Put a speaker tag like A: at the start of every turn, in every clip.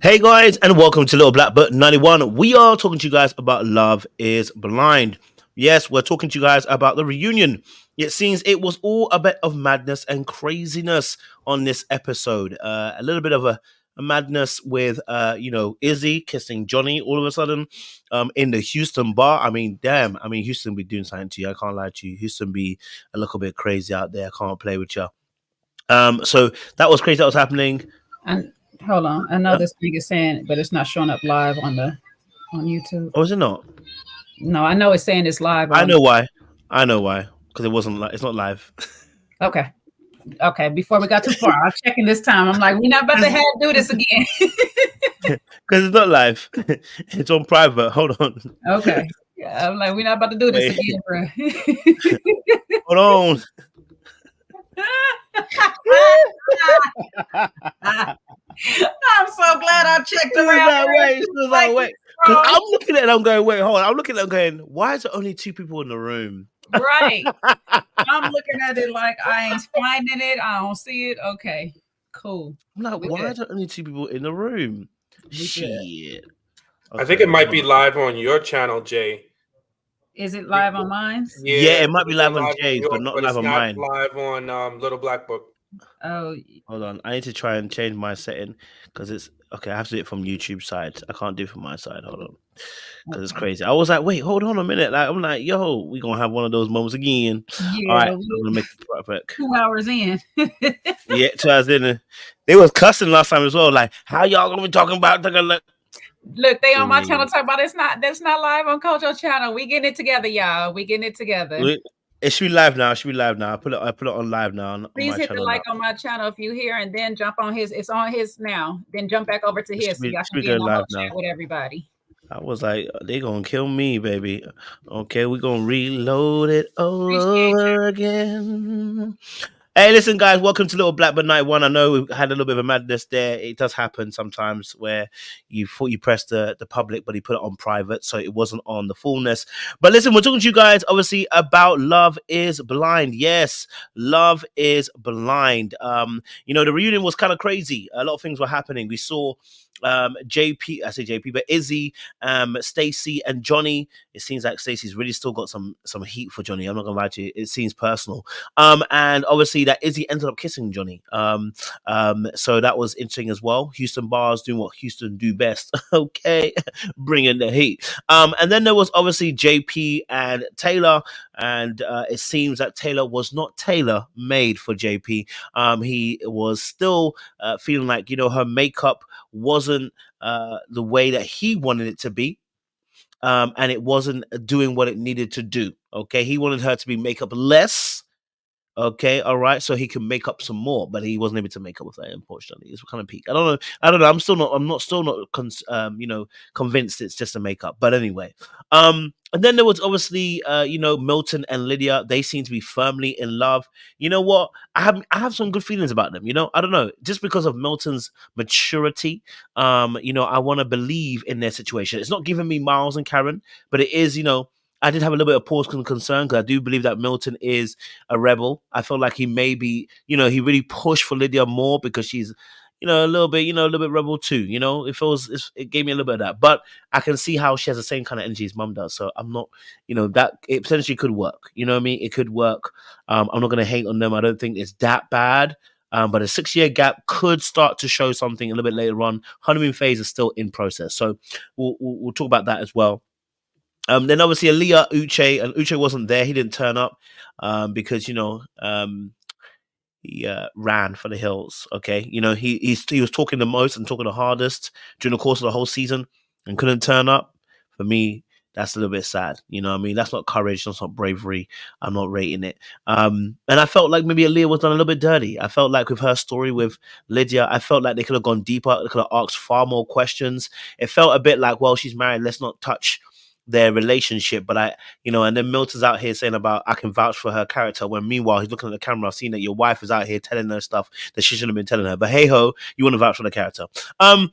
A: Hey guys, and welcome to Little Black Book 91. We are talking to you guys about Love is Blind. Yes, we're talking to you guys about the reunion. It seems it was all a bit of madness and craziness on this episode. A little bit of a madness with, Izzy kissing Johnny all of a sudden in the Houston bar. I mean, damn. I mean, Houston be doing something to you. I can't lie to you. Houston be a little bit crazy out there. I can't play with you. So that was crazy. That was happening.
B: And hold on, I know this thing is saying, but it's not showing up live on YouTube.
A: Oh, is it not?
B: No, I know it's saying it's live.
A: I know why. Because it wasn't. It's not live.
B: Okay. Before we got too far, I'm checking this time. I'm like, we're not about to do this again.
A: Because it's not live. It's on private. Hold on.
B: Okay. Yeah, I'm like, we're not about to do this again, bro.
A: Hold on.
B: I'm so glad I checked around.
A: Wait. Because I'm looking at it, I'm going, wait, hold on. I'm looking at it, I'm going, why is there only two people in the room?
B: Right. I'm looking at it like I ain't finding it. I don't see it. Okay, cool.
A: I'm like, why are there only two people in the room? Shit.
C: Okay. I think it might be live on your channel, Jay.
B: Is it live on mine?
A: Yeah, it might be live on Jay's, but not live on mine.
C: Live on Little Black Book.
B: Oh,
A: hold on. I need to try and change my setting because it's okay. I have to do it from YouTube side. I can't do it from my side. Hold on, because it's crazy. I was like, wait, hold on a minute. Like, I'm like, yo, we gonna have one of those moments again.
B: Yeah,
A: all right, I'm gonna make it perfect.
B: 2 hours in.
A: Yeah, 2 hours in. They was cussing last time as well. Like, how y'all gonna be talking about?
B: Look, they on my channel talking about that's not live on Kojo channel. We getting it together, y'all. We getting it together.
A: It should be live now. I put it on live now.
B: Please hit the like on my channel if you here, and then jump on his. It's on his now. Then jump back over to his. So y'all can be in live now with everybody.
A: I was like, they gonna kill me, baby. Okay, we gonna reload it over again. Hey, listen, guys, welcome to Little Black Book 91. I know we had a little bit of a madness there. It does happen sometimes where you thought you pressed the public, but he put it on private, so it wasn't on the fullness. But listen, we're talking to you guys, obviously, about Love is Blind. Yes, Love is Blind. The reunion was kind of crazy. A lot of things were happening. We saw Izzy, Stacey, and Johnny. It seems like Stacey's really still got some heat for Johnny. I'm not gonna lie to you. It seems personal. And obviously that Izzy ended up kissing Johnny. So that was interesting as well. Houston bars doing what Houston do best. Okay, bringing the heat. And then there was obviously JP and Taylor, and it seems that Taylor was not tailor made for JP. He was still feeling like her makeup wasn't the way that he wanted it to be, and it wasn't doing what it needed to do. Okay, he wanted her to be makeup less. Okay, all right, so he can make up some more, but he wasn't able to make up with that. Unfortunately, it's kind of peak. I don't know. I'm still not convinced it's just a makeup. But anyway, and then there was obviously Milton and Lydia. They seem to be firmly in love. You know what? I have some good feelings about them. I don't know, just because of Milton's maturity. I want to believe in their situation. It's not giving me Miles and Karen, but it is. I did have a little bit of pause and concern because I do believe that Milton is a rebel. I feel like he may be, he really pushed for Lydia more because she's, a little bit rebel too. It gave me a little bit of that, but I can see how she has the same kind of energy as mum does. So I'm not, that it potentially could work. You know what I mean? It could work. I'm not going to hate on them. I don't think it's that bad. But a 6-year gap could start to show something a little bit later on. Honeymoon phase is still in process, so we'll talk about that as well. Then obviously Aaliyah, Uche, and Uche wasn't there. He didn't turn up because he ran for the hills. Okay, he was talking the most and talking the hardest during the course of the whole season and couldn't turn up. For me, that's a little bit sad. You know what I mean? That's not courage. That's not bravery. I'm not rating it. And I felt like maybe Aaliyah was done a little bit dirty. I felt like with her story with Lydia, I felt like they could have gone deeper. They could have asked far more questions. It felt a bit like, well, she's married. Let's not touch their relationship. But and then Milton's out here saying about I can vouch for her character, when meanwhile he's looking at the camera, seeing that your wife is out here telling her stuff that she shouldn't have been telling her. But hey ho, you want to vouch for the character. So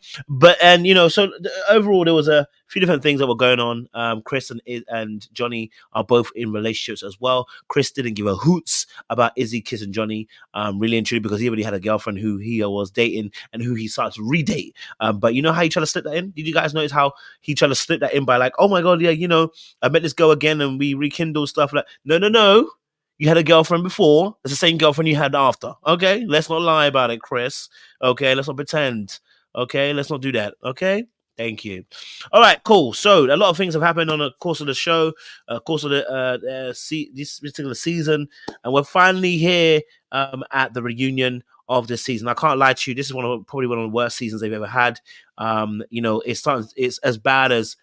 A: overall there was a few different things that were going on. Chris and Johnny are both in relationships as well. Chris didn't give a hoots about Izzy kissing Johnny, really and truly, because he already had a girlfriend who he was dating and who he started to redate. But you know how he tried to slip that in? Did you guys notice how he tried to slip that in by like, oh my god, yeah, I met this girl again and we rekindled stuff? Like, no. You had a girlfriend before. It's the same girlfriend you had after. Okay? Let's not lie about it, Chris. Okay? Let's not pretend. Okay? Let's not do that. Okay? Thank you. All right, cool. So a lot of things have happened on the course of the show, course of this particular season, and we're finally here at the reunion of this season. I can't lie to you. This is probably one of the worst seasons they've ever had. It's as bad as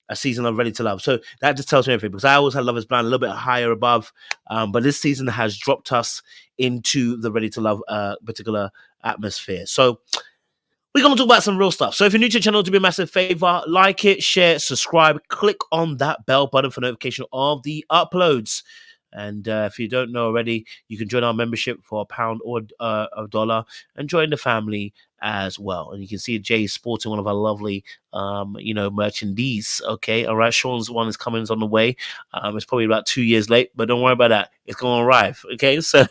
A: a season of Ready to Love. So that just tells me everything, because I always had Love is Blind a little bit higher above, but this season has dropped us into the Ready to Love particular atmosphere. So we're going to talk about some real stuff. So if you're new to the channel, do me a massive favor, like it, share, subscribe, click on that bell button for notification of the uploads. And if you don't know already, you can join our membership for £1 or $1 and join the family as well. And you can see Jay sporting one of our lovely, merchandise. Okay, all right. Sean's one is coming, is on the way. It's probably about 2 years late, but don't worry about that. It's going to arrive. Okay, so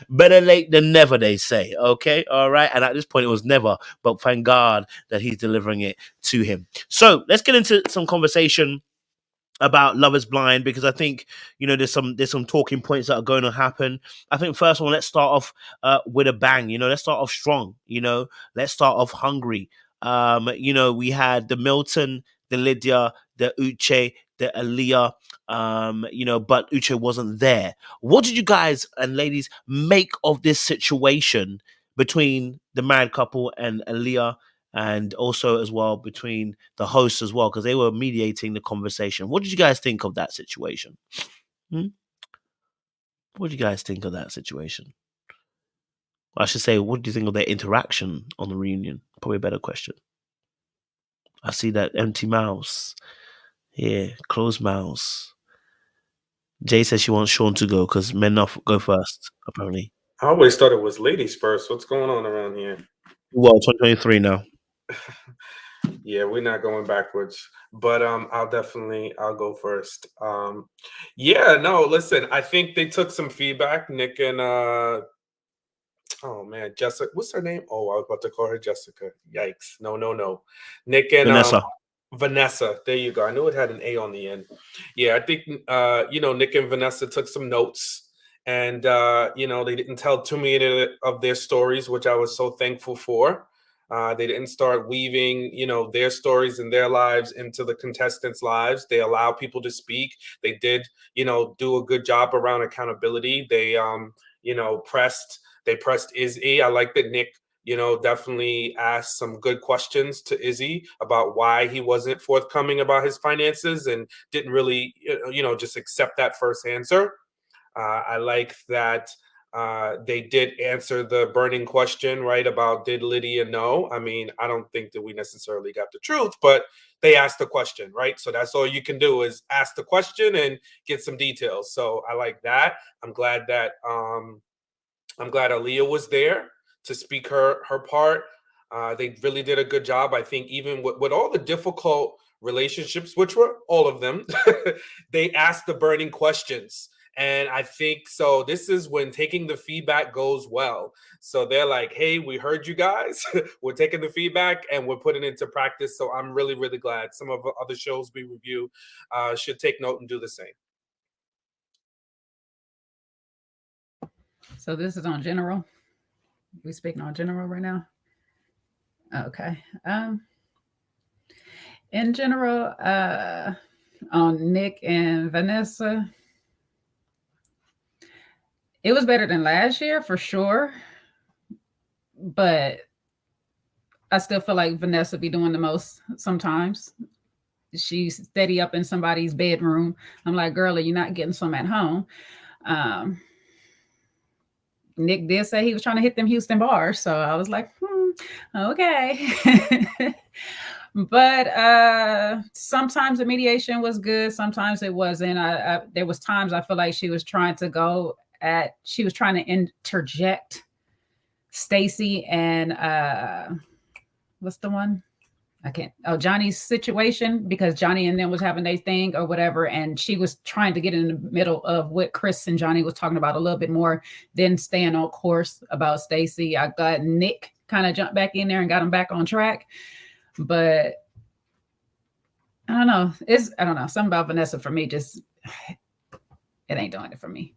A: better late than never, they say. Okay, all right. And at this point, it was never, but thank God that he's delivering it to him. So let's get into some conversation about Love is Blind, because I think there's some talking points that are going to happen. I think first of all, let's start off with a bang. Let's start off strong. Let's start off hungry. We had the Milton, the Lydia, the Uche, the Aaliyah, but Uche wasn't there. What did you guys and ladies make of this situation between the married couple and Aaliyah? And also as well between the hosts as well, because they were mediating the conversation. What did you guys think of that situation? What did you guys think of that situation? I should say, what do you think of their interaction on the reunion? Probably a better question. I see that empty mouse. Yeah, closed mouse. Jay says she wants Sean to go because men not go first, apparently.
C: I always thought it was ladies first. What's going on around here?
A: Well, 2023 now.
C: Yeah, we're not going backwards, but I'll go first. Listen, I think they took some feedback. Nick and Jessica, what's her name? Oh, I was about to call her Jessica. Yikes. No. Nick and Vanessa. There you go. I knew it had an A on the end. Yeah, I think Nick and Vanessa took some notes, and they didn't tell too many of their stories, which I was so thankful for. They didn't start weaving, their stories and their lives into the contestants' lives. They allow people to speak. They did, do a good job around accountability. They, pressed Izzy. I like that Nick, definitely asked some good questions to Izzy about why he wasn't forthcoming about his finances and didn't really, just accept that first answer. I like that. They did answer the burning question, right, about did Lydia know? I mean, I don't think that we necessarily got the truth, but they asked the question, right? So that's all you can do is ask the question and get some details. So I like that. I'm glad that Aaliyah was there to speak her part. They really did a good job. I think even with all the difficult relationships, which were all of them, they asked the burning questions. And I think so. This is when taking the feedback goes well. So they're like, hey, we heard you guys. We're taking the feedback and we're putting it into practice. So I'm really, really glad. Some of the other shows we review should take note and do the same.
B: So this is on general. We speaking on general right now. Okay. In general, on Nick and Vanessa, it was better than last year for sure, but I still feel like Vanessa be doing the most sometimes. She's steady up in somebody's bedroom. I'm like, girl, are you not getting some at home? Nick did say he was trying to hit them Houston bars, so I was like, okay. But sometimes the mediation was good, sometimes it wasn't. There was times I feel like she was trying to interject Stacey and what's the one? Johnny's situation, because Johnny and them was having their thing or whatever, and she was trying to get in the middle of what Chris and Johnny was talking about a little bit more, then staying on course about Stacey. I got Nick kind of jumped back in there and got him back on track. But I don't know. Something about Vanessa for me, just it ain't doing it for me.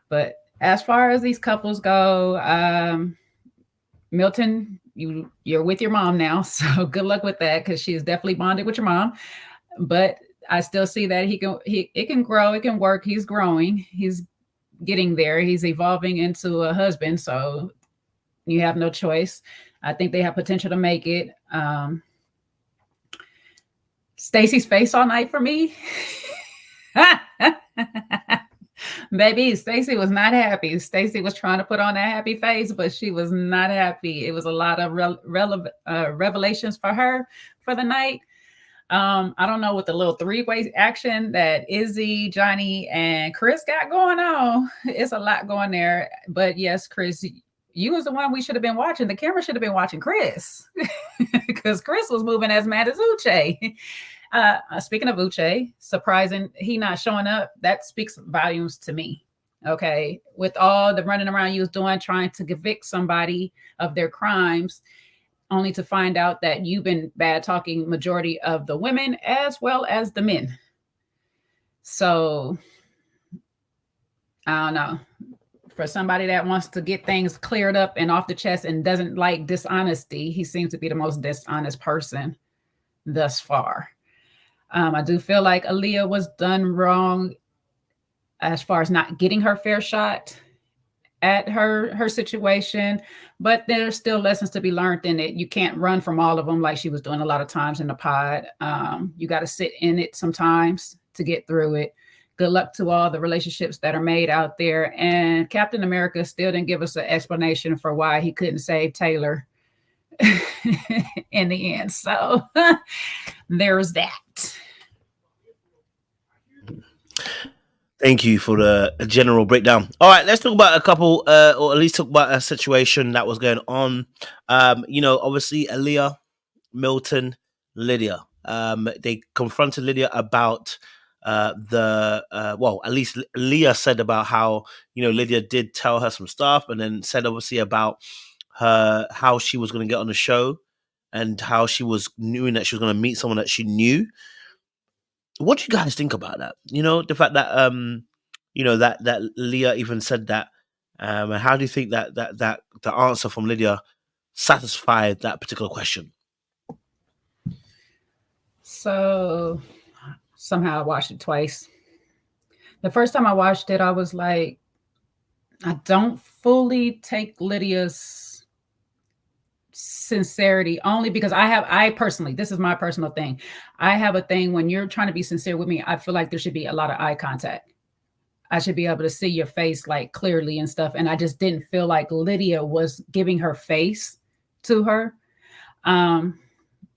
B: But as far as these couples go, Milton, you're with your mom now, so good luck with that, because she's definitely bonded with your mom. But I still see that it can grow, it can work. He's growing, he's getting there, he's evolving into a husband. So you have no choice. I think they have potential to make it. Stacey's face all night for me. Baby, Stacey was not happy. Stacey was trying to put on that happy face, but she was not happy. It was a lot of revelations for her for the night. I don't know what the little three-way action that Izzy, Johnny, and Chris got going on. It's a lot going there. But yes, Chris, you was the one we should have been watching. The camera should have been watching Chris, because Chris was moving as mad as Uche. Speaking of Uche, surprising he not showing up, that speaks volumes to me. Okay, with all the running around you was doing, trying to convict somebody of their crimes, only to find out that you've been bad talking majority of the women as well as the men. So I don't know. For somebody that wants to get things cleared up and off the chest and doesn't like dishonesty, he seems to be the most dishonest person thus far. I do feel like Aaliyah was done wrong as far as not getting her fair shot at her situation, but there's still lessons to be learned in it. You can't run from all of them like she was doing a lot of times in the pod. You got to sit in it sometimes to get through it. Good luck to all the relationships that are made out there. And Captain America still didn't give us an explanation for why he couldn't save Taylor in the end. So there's that.
A: Thank you for the general breakdown. All right, let's talk about a couple, or at least talk about a situation that was going on. Obviously, Aaliyah, Milton, Lydia. They confronted Lydia about at least Leah said about how, Lydia did tell her some stuff, and then said obviously about how she was going to get on the show and how she was knowing that she was going to meet someone that she knew. What do you guys think about that? The fact that that Leah even said that. And how do you think that the answer from Lydia satisfied that particular question?
B: So somehow I watched it twice. The first time I watched it, I was like, I don't fully take Lydia's sincerity, only because I personally, this is my personal thing. I have a thing when you're trying to be sincere with me, I feel like there should be a lot of eye contact. I should be able to see your face like clearly and stuff. And I just didn't feel like Lydia was giving her face to her.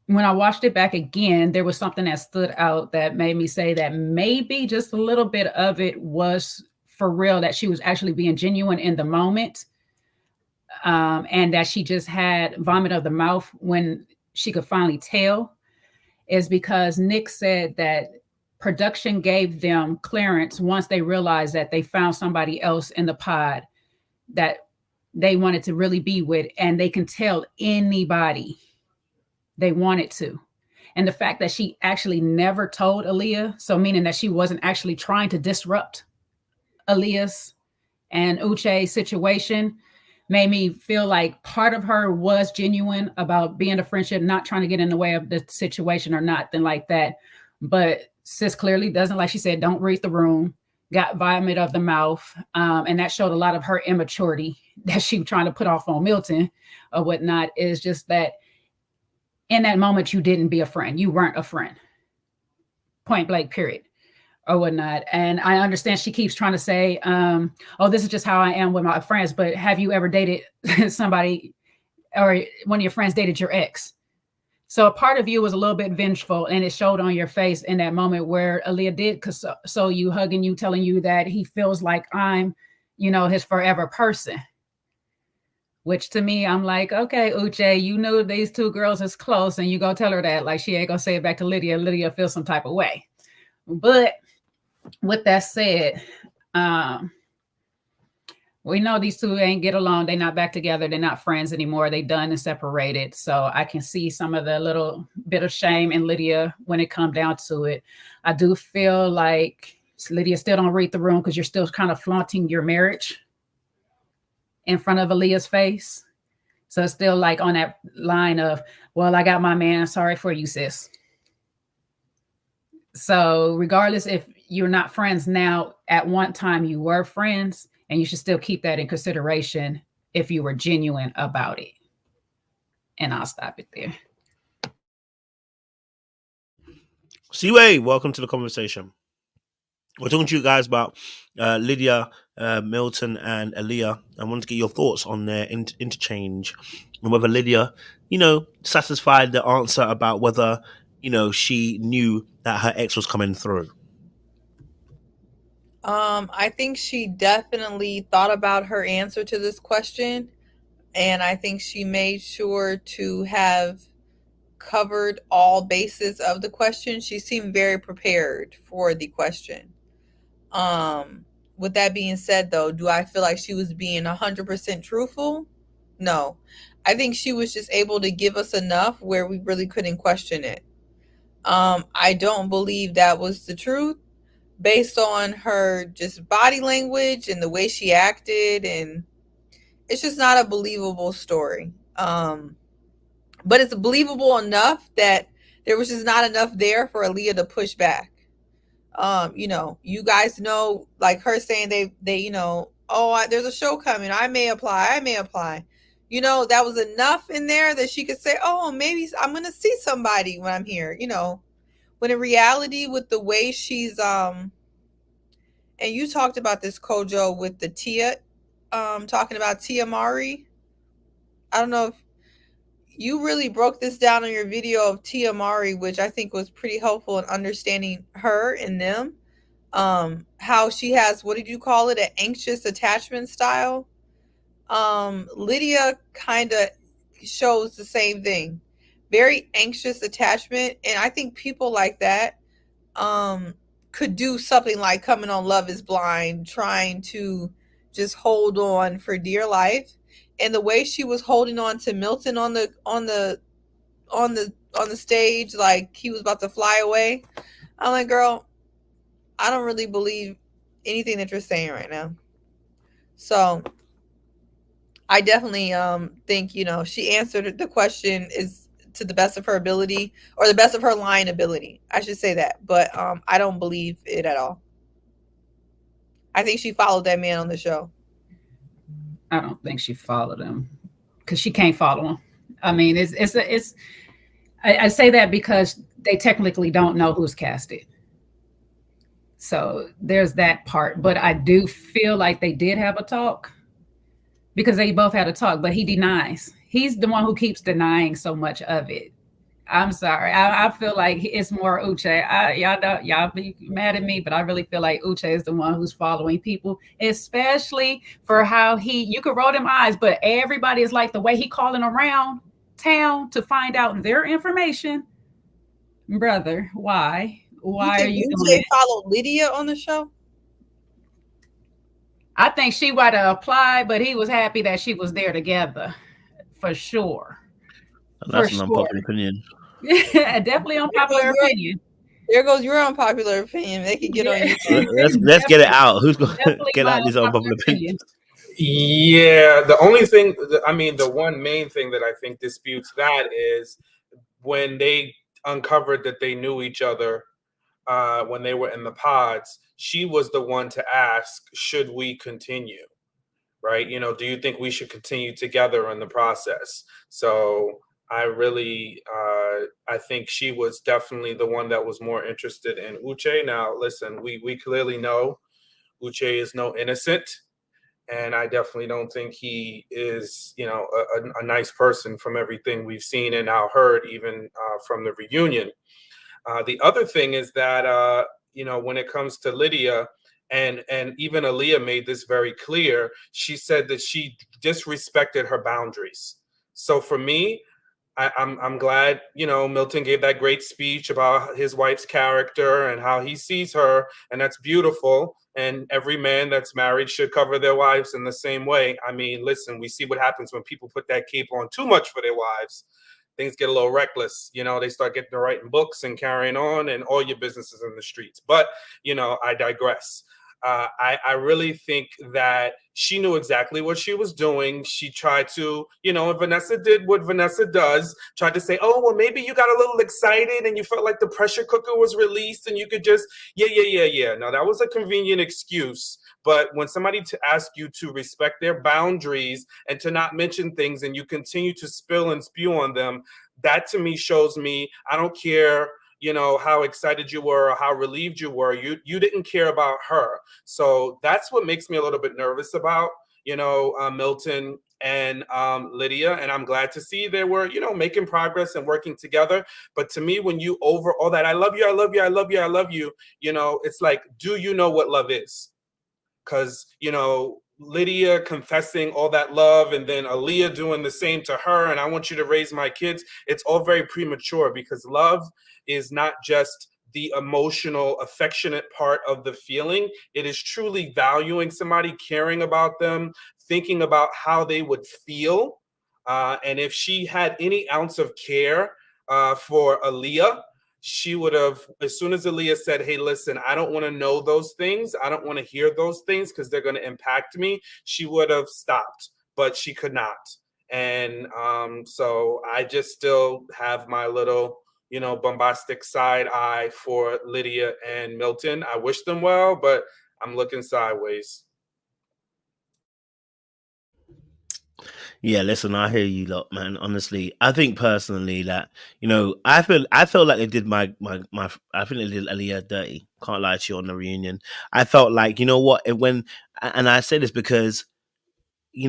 B: When I watched it back again, there was something that stood out that made me say that maybe just a little bit of it was for real, that she was actually being genuine in the moment. And that she just had vomit of the mouth when she could finally tell, is because Nick said that production gave them clearance once they realized that they found somebody else in the pod that they wanted to really be with, and they can tell anybody they wanted to. And the fact that she actually never told Aaliyah, so meaning that she wasn't actually trying to disrupt Aaliyah's and Uche's situation, made me feel like part of her was genuine about being a friendship, not trying to get in the way of the situation or nothing like that. But sis clearly doesn't, like she said, don't read the room, got vomit of the mouth. And that showed a lot of her immaturity that she was trying to put off on Milton or whatnot. Is just that in that moment, you didn't be a friend. You weren't a friend. Point blank, period. Or whatnot. And I understand she keeps trying to say, oh, this is just how I am with my friends. But have you ever dated somebody, or one of your friends dated your ex? So a part of you was a little bit vengeful, and it showed on your face in that moment where Aaliyah did so you, hugging you, telling you that he feels like I'm, his forever person. Which to me, I'm like, okay, Uche, you know these two girls is close, and you go tell her that, like she ain't gonna say it back to Lydia. Lydia feels some type of way. But with that said, we know these two ain't get along. They're not back together. They're not friends anymore. They done and separated. So I can see some of the little bit of shame in Lydia when it comes down to it. I do feel like Lydia still don't read the room because you're still kind of flaunting your marriage in front of Aaliyah's face. So it's still like on that line of, well, I got my man. Sorry for you, sis. So regardless if you're not friends now, at one time you were friends, and you should still keep that in consideration if you were genuine about it. And I'll stop it there.
A: Siwei, welcome to the conversation. We're talking to you guys about Lydia, Milton, and Aaliyah. I wanted to get your thoughts on their interchange and whether Lydia, satisfied the answer about whether, she knew that her ex was coming through.
D: I think she definitely thought about her answer to this question, and I think she made sure to have covered all bases of the question. She seemed very prepared for the question. With that being said, though, do I feel like she was being 100% truthful? No. I think she was just able to give us enough where we really couldn't question it. I don't believe that was the truth based on her just body language and the way she acted, and it's just not a believable story. But it's believable enough that there was just not enough there for Aaliyah to push back. You guys know, like her saying they there's a show coming, I may apply. That was enough in there that she could say, oh, maybe I'm gonna see somebody when I'm here, when in reality, with the way she's and you talked about this, Kojo, with the Tia, talking about Tia Mowry. I don't know if you really broke this down on your video of Tia Mowry, which I think was pretty helpful in understanding her and them. How she has, what did you call it, an anxious attachment style? Lydia kind of shows the same thing. Very anxious attachment. And I think people like that could do something like coming on Love is Blind, trying to just hold on for dear life. And the way she was holding on to Milton on the stage, like he was about to fly away. I'm like, girl, I don't really believe anything that you're saying right now. So I definitely think, she answered the question is to the best of her ability, or the best of her lying ability. I should say that. But I don't believe it at all. I think she followed that man on the show.
B: I don't think she followed him because she can't follow him. I mean, I say that because they technically don't know who's casted. So there's that part. But I do feel like they did have a talk, because they both had a talk, but he denies. He's the one who keeps denying so much of it. I'm sorry. I feel like it's more Uche. Y'all be mad at me, but I really feel like Uche is the one who's following people, especially for how you could roll them eyes, but everybody is like the way he calling around town to find out their information. Brother, why? Why are you doing
D: Uche
B: it?
D: followed Lydia on the show?
B: I think she might have applied, but he was happy that she was there together, for sure.
A: That's
B: For
A: an
B: sure.
A: unpopular opinion.
B: Definitely unpopular opinion.
D: There goes your unpopular opinion. They could get on you.
A: Let's get it out. Who's going to
B: Definitely
A: get
B: my
A: out this unpopular opinion?
C: Yeah, the only thing, the one main thing that I think disputes that is when they uncovered that they knew each other when they were in the pods, she was the one to ask, should we continue? Right? Do you think we should continue together in the process? So I really, I think she was definitely the one that was more interested in Uche. Now, listen, we clearly know Uche is no innocent. And I definitely don't think he is, a nice person from everything we've seen and now heard, even from the reunion. The other thing is that, when it comes to Lydia, and even Aaliyah made this very clear, she said that she disrespected her boundaries. So for me, I'm glad, Milton gave that great speech about his wife's character and how he sees her, and that's beautiful. And every man that's married should cover their wives in the same way. I mean, listen, we see what happens when people put that cape on too much for their wives. Things get a little reckless. They start getting to writing books and carrying on, and all your business is in the streets. But, I digress. I really think that she knew exactly what she was doing. She tried to, and Vanessa did what Vanessa does, tried to say, oh, well, maybe you got a little excited and you felt like the pressure cooker was released and you could just, yeah. Now, that was a convenient excuse. But when somebody asks you to respect their boundaries and to not mention things and you continue to spill and spew on them, that to me shows me, I don't care how excited you were or how relieved you were. You didn't care about her. So that's what makes me a little bit nervous about, Milton and Lydia. And I'm glad to see they were, making progress and working together. But to me, when you over all that, I love you, I love you, I love you, I love you, it's like, do you know what love is? Because, Lydia confessing all that love and then Aaliyah doing the same to her, and I want you to raise my kids, it's all very premature, because love is not just the emotional, affectionate part of the feeling. It is truly valuing somebody, caring about them, thinking about how they would feel. And if she had any ounce of care for Aaliyah, she would have, as soon as Aaliyah said, hey, listen, I don't want to know those things. I don't want to hear those things because they're going to impact me. She would have stopped, but she could not. And so I just still have my little, bombastic side eye for Lydia and Milton. I wish them well, but I'm looking sideways.
A: Yeah, listen, I hear you lot, man. Honestly, I think personally that I feel like they did my I think they did Aaliyah dirty. Can't lie to you on the reunion. I felt like and I say this because I'm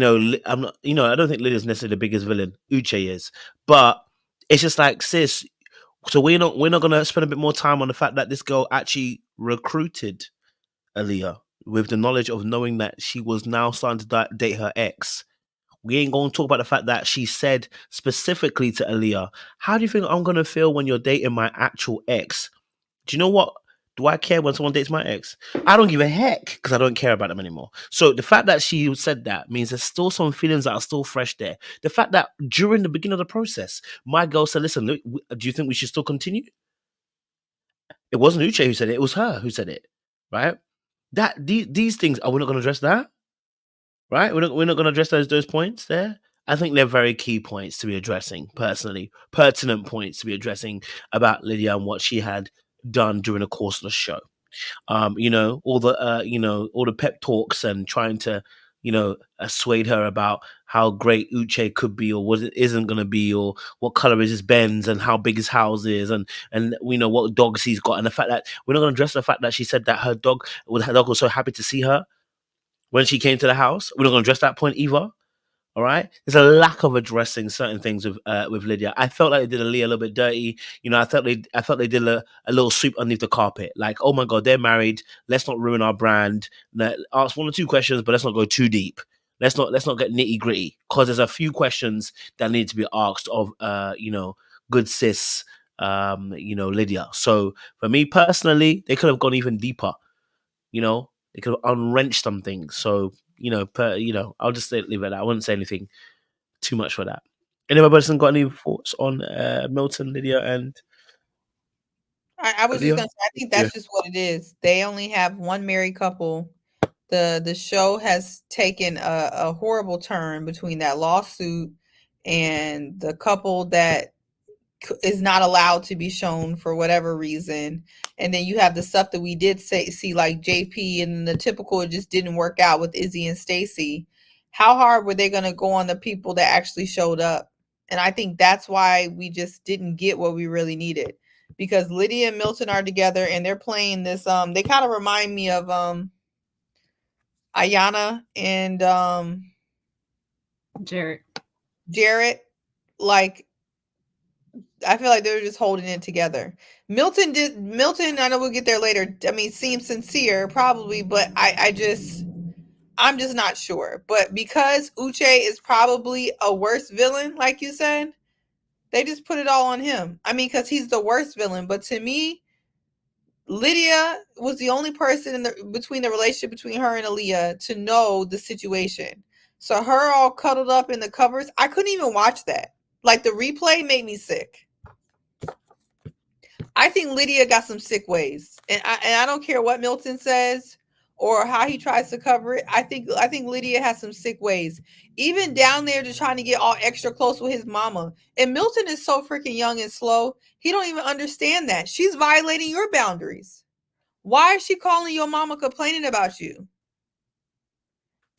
A: not, I don't think Lydia's necessarily the biggest villain. Uche is, but it's just like, sis. So we're not gonna spend a bit more time on the fact that this girl actually recruited Aaliyah with the knowledge of knowing that she was now starting to date her ex. We ain't going to talk about the fact that she said specifically to Aaliyah, how do you think I'm going to feel when you're dating my actual ex? Do you know what? Do I care when someone dates my ex? I don't give a heck because I don't care about them anymore. So the fact that she said that means there's still some feelings that are still fresh there. The fact that during the beginning of the process, my girl said, listen, look, do you think we should still continue? It wasn't Uche who said it. It was her who said it, right? These things, are we not going to address that? Right, we're not going to address those points there. I think they're very key points to be addressing, personally, pertinent points to be addressing about Lydia and what she had done during the course of the show. All the pep talks and trying to, assuade her about how great Uche could be or what it isn't going to be, or what color is his Benz and how big his house is, and what dogs he's got, and the fact that we're not going to address the fact that she said that her dog was so happy to see her when she came to the house. We're not going to address that point either. All right. There's a lack of addressing certain things with Lydia. I felt like they did Aaliyah a little bit dirty. I thought they did a little sweep underneath the carpet. Like, oh my God, they're married. Let's not ruin our brand. Ask one or two questions, but let's not go too deep. Let's not get nitty gritty, because there's a few questions that need to be asked of good sis Lydia. So for me personally, they could have gone even deeper. They could have unwrenched some things. So I'll just leave it at that. I wouldn't say anything too much for that. Anybody else got any thoughts on Milton, Lydia, and
D: I was just
A: Leah?
D: gonna say, I think that's just what it is. They only have one married couple. The show has taken a horrible turn between that lawsuit and the couple that is not allowed to be shown for whatever reason. And then you have the stuff that we did see like JP, and the typical, it just didn't work out with Izzy and Stacey. How hard were they going to go on the people that actually showed up? And I think that's why we just didn't get what we really needed, because Lydia and Milton are together and they're playing this. They kind of remind me of Ayanna and Jarrett. Like, I feel like they're just holding it together. Milton, I know we'll get there later. I mean, seems sincere, probably, but I'm just not sure. But because Uche is probably a worse villain, like you said, they just put it all on him. I mean, because he's the worst villain. But to me, Lydia was the only person between the relationship between her and Aaliyah to know the situation. So her all cuddled up in the covers, I couldn't even watch that. Like, the replay made me sick. I think Lydia got some sick ways, and I don't care what Milton says or how he tries to cover it. I think Lydia has some sick ways, even down there to trying to get all extra close with his mama. And Milton is so freaking young and slow. He don't even understand that she's violating your boundaries. Why is she calling your mama complaining about you?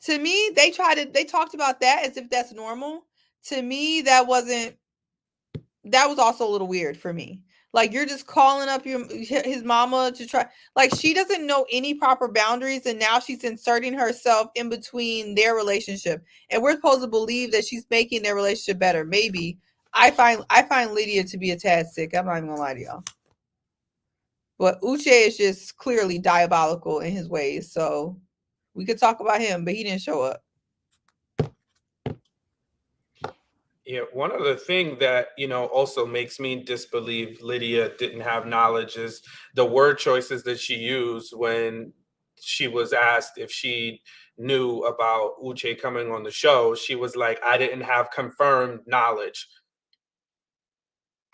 D: To me, they talked about that as if that's normal. To me, that was also a little weird for me. Like, you're just calling up his mama to try, like, she doesn't know any proper boundaries, and now she's inserting herself in between their relationship, and we're supposed to believe that she's making their relationship better. Maybe. I find Lydia to be a tad sick. I'm not even gonna lie to y'all. But Uche is just clearly diabolical in his ways, so we could talk about him, but he didn't show up.
C: Yeah, one other thing that, also makes me disbelieve Lydia didn't have knowledge is the word choices that she used when she was asked if she knew about Uche coming on the show. She was like, I didn't have confirmed knowledge.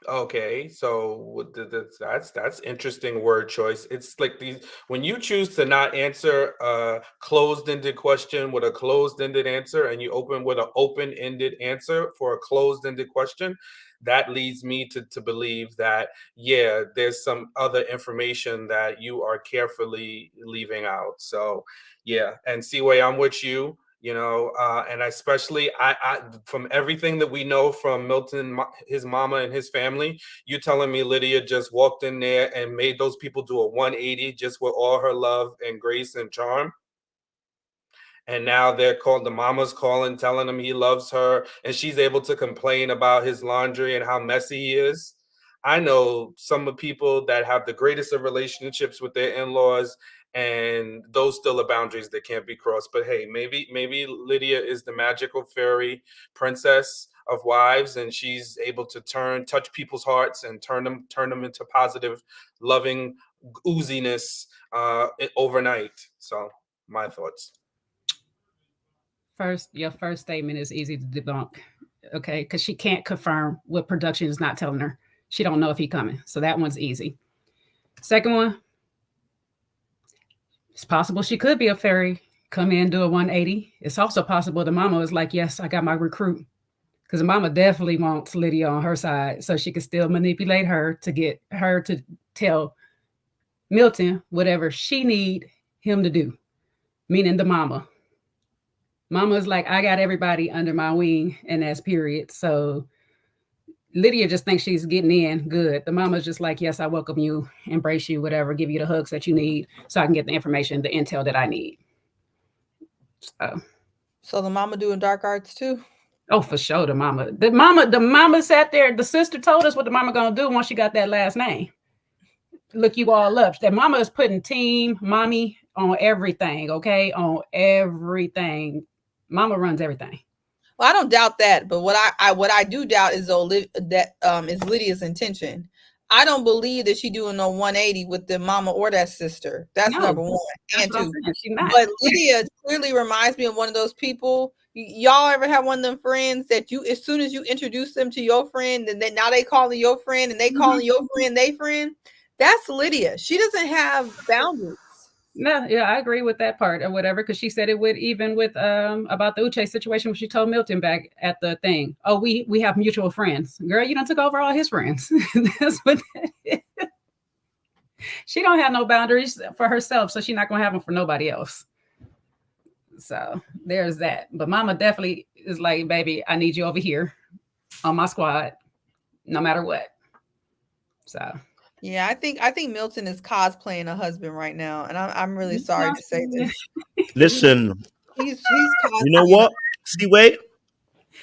C: Okay, so that's interesting word choice. It's like these, when you choose to not answer a closed-ended question with a closed-ended answer, and you open with an open-ended answer for a closed-ended question, that leads me to believe that, yeah, there's some other information that you are carefully leaving out. So yeah, and Seaway, I'm with you. And especially I from everything that we know from Milton, his mama and his family, you telling me Lydia just walked in there and made those people do a 180 just with all her love and grace and charm? And now the mama's calling, telling him he loves her, and she's able to complain about his laundry and how messy he is. I know some of people that have the greatest of relationships with their in-laws, and those still are boundaries that can't be crossed. But hey, maybe Lydia is the magical fairy princess of wives, and she's able to touch people's hearts and turn them into positive, loving ooziness overnight. So my thoughts.
B: Your first statement is easy to debunk, okay? Because she can't confirm what production is not telling her. She don't know if he's coming. So that one's easy. Second one, it's possible she could be a fairy, come in, do a 180. It's also possible the mama was like, yes, I got my recruit. Because the mama definitely wants Lydia on her side so she can still manipulate her to get her to tell Milton whatever she need him to do, meaning the mama. Mama's like, I got everybody under my wing, and that's period. So Lydia just thinks she's getting in good. The mama's just like, yes, I welcome you, embrace you, whatever, give you the hugs that you need so I can get the information, the intel that I need.
D: So the mama doing dark arts too?
B: Oh, for sure. The mama sat there. The sister told us what the mama gonna do once she got that last name. Look you all up. That mama is putting team mommy on everything, okay? On everything. Mama runs everything.
D: Well, I don't doubt that, but what I do doubt is is Lydia's intention. I don't believe that she doing no 180 with the mama or that sister. That's
B: No,
D: number one.
B: That's
D: And
B: what I'm
D: two.
B: saying. She's not.
D: But Lydia clearly reminds me of one of those people. Y'all ever have one of them friends that you, as soon as you introduce them to your friend, and then now they calling your friend and they calling your friend they friend? That's Lydia. She doesn't have boundaries.
B: No, yeah, I agree with that part or whatever, because she said it would even with about the Uche situation when she told Milton back at the thing. Oh, we have mutual friends. Girl, you done took over all his friends. That's what that is. She don't have no boundaries for herself, so she's not gonna have them for nobody else. So there's that. But Mama definitely is like, baby, I need you over here on my squad, no matter what. So
D: Yeah, I think Milton is cosplaying a husband right now, and I'm really sorry to say this.
A: Listen,
D: He's
A: you know
D: cosplaying.
A: what? See, wait.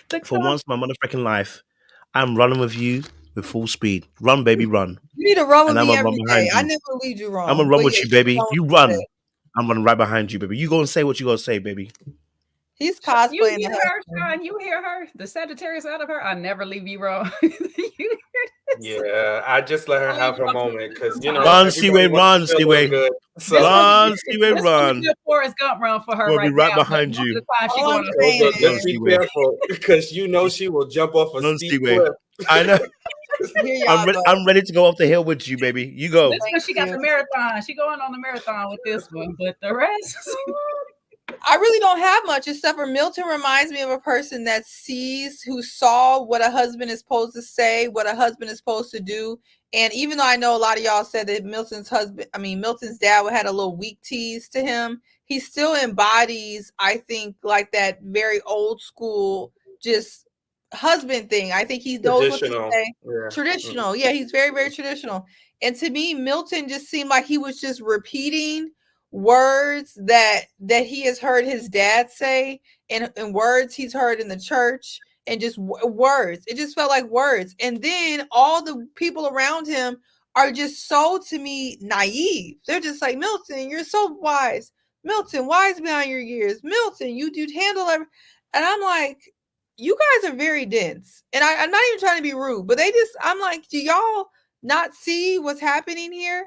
B: the
A: For once in my motherfucking life, I'm running with you with full speed. Run, baby, run.
D: You need to run with
A: And I'm
D: me
A: gonna run
D: every
A: behind
D: day. I
A: you.
D: never lead you wrong.
A: I'm gonna run
D: but
A: with
D: yeah,
A: you, baby.
D: run
A: You
D: with
A: run.
D: me.
A: I'm running right behind you, baby. You go and say what you gonna say, baby.
D: He's
B: You
D: cosplaying
B: hear
D: the
B: her,
D: husband.
B: Sean. You hear her. The Sagittarius out of her. I never leave you wrong. You hear this?
C: Yeah, I just let her have her moment because you know
A: Run,
C: everybody
A: Seaway,
C: wants to
A: run,
C: feel a little
A: Seaway.
C: good.
B: This
C: So
A: Run, Seaway,
B: this
A: run.
B: good Forrest Gump run for her
A: We'll
B: right
A: be right
B: now. But
A: behind
B: most of
A: you.
B: the time she
D: All
B: going
D: I'm
B: on
D: saying
C: Rosa,
D: is,
C: just be
A: Seaway.
C: careful because you know she will jump off a
A: Run,
C: steep
A: Seaway.
C: cliff.
A: I know.
D: here y'all go.
A: I'm ready to go off the hill with you, baby. You go.
B: This one, she got
D: you.
B: the marathon. She going on the marathon with this one, but the rest.
D: I really don't have much except for Milton reminds me of a person that sees, who saw what a husband is supposed to say, what a husband is supposed to do. And even though I know a lot of y'all said that Milton's dad had a little weak tease to him, he still embodies, I think, like that very old school, just husband thing. I think he knows what to
C: Traditional.
D: say.
C: Yeah.
D: Traditional. Yeah, he's very, very traditional. And to me, Milton just seemed like he was just repeating words that he has heard his dad say, and words he's heard in the church, and just words. It just felt like words. And then all the people around him are just so, to me, naive. They're just like, Milton, you're so wise. Milton, wise beyond your years. Milton, you'd handle everything. And I'm like, you guys are very dense. And I'm not even trying to be rude, but I'm like, do y'all not see what's happening here?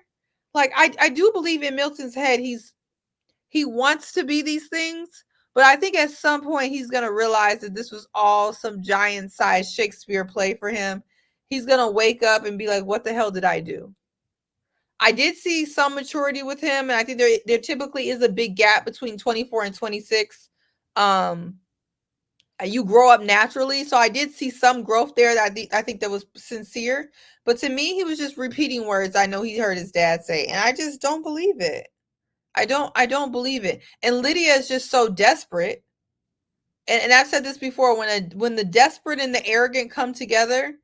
D: Like, I do believe in Milton's head, he wants to be these things, but I think at some point he's going to realize that this was all some giant sized Shakespeare play for him. He's going to wake up and be like, what the hell did I do? I did see some maturity with him, and I think there typically is a big gap between 24 and 26. You grow up naturally, so I did see some growth there that I think that was sincere. But to me, he was just repeating words I know he heard his dad say, and I just don't believe it. I don't believe it. And Lydia is just so desperate. And I've said this before, when the desperate and the arrogant come together,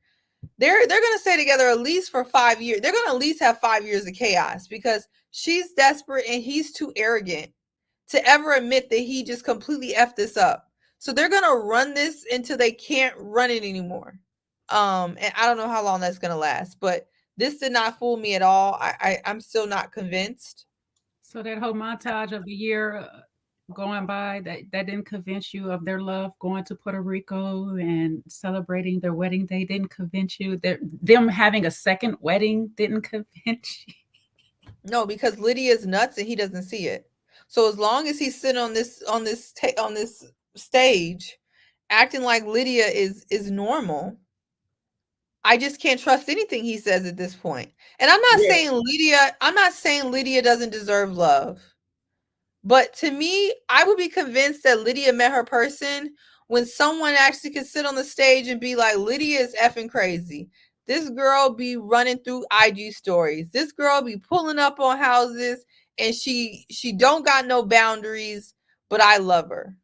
D: they're gonna stay together at least for 5 years. They're gonna at least have 5 years of chaos, because she's desperate and he's too arrogant to ever admit that he just completely effed this up. So they're gonna run this until they can't run it anymore. And I don't know how long that's gonna last, but this did not fool me at all. I'm still not convinced.
B: So that whole montage of the year going by, that didn't convince you of their love going to Puerto Rico and celebrating their wedding day didn't convince you? Them having a second wedding didn't convince you?
D: No, because Lydia's nuts and he doesn't see it. So as long as he's sitting on this stage acting like Lydia is normal, I just can't trust anything he says at this point. And I'm not saying Lydia doesn't deserve love. But to me, I would be convinced that Lydia met her person when someone actually could sit on the stage and be like, Lydia is effing crazy. This girl be running through IG stories. This girl be pulling up on houses, and she don't got no boundaries, but I love her.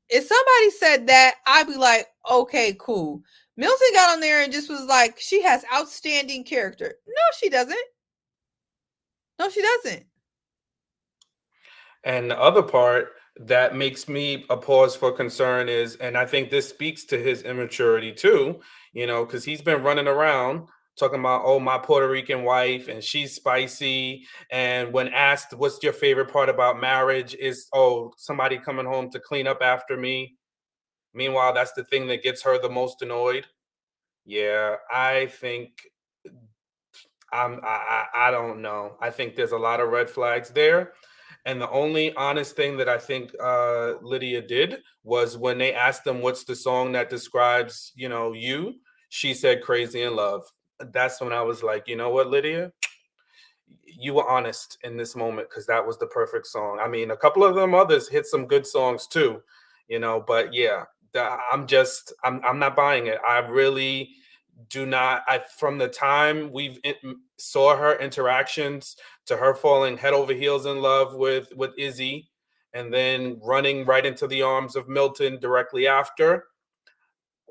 D: If somebody said that, I'd be like, okay, cool. Milton got on there and just was like, she has outstanding character. No, she doesn't. No, she doesn't.
C: And the other part that makes me a pause for concern is, and I think this speaks to his immaturity too, because he's been running around talking about, oh, my Puerto Rican wife and she's spicy. And when asked, what's your favorite part about marriage, is, oh, somebody coming home to clean up after me. Meanwhile, that's the thing that gets her the most annoyed. Yeah, I think I don't know. I think there's a lot of red flags there. And the only honest thing that I think Lydia did was when they asked them what's the song that describes, you, she said Crazy in Love. That's when I was like, you know what, Lydia? You were honest in this moment because that was the perfect song. I mean, a couple of them others hit some good songs too, but yeah, I'm not buying it. I really do not. From the time saw her interactions to her falling head over heels in love with Izzy, and then running right into the arms of Milton directly after,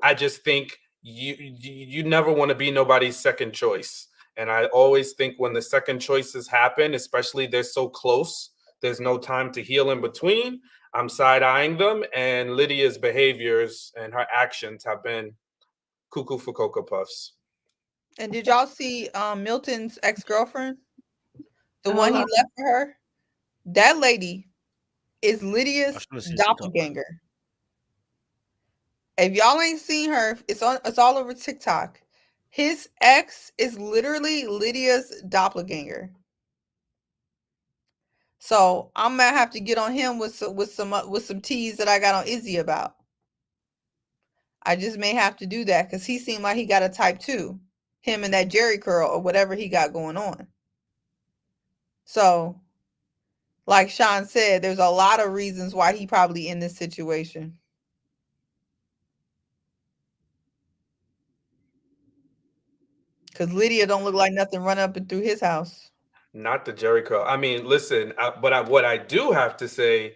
C: I just think you never want to be nobody's second choice. And I always think when the second choices happen, especially they're so close, there's no time to heal in between. I'm side-eyeing them, and Lydia's behaviors and her actions have been cuckoo for Cocoa Puffs.
D: And did y'all see Milton's ex-girlfriend? The one he left for her? That lady is Lydia's doppelganger. If y'all ain't seen her, it's all over TikTok. His ex is literally Lydia's doppelganger. So I'm gonna have to get on him with some teas that I got on Izzy about. I just may have to do that because he seemed like he got a type too. Him and that Jerry curl or whatever he got going on. So, like Sean said, there's a lot of reasons why he probably in this situation. Because Lydia don't look like nothing run up and through his house.
C: Not the Jerry curl. I mean, listen, what I do have to say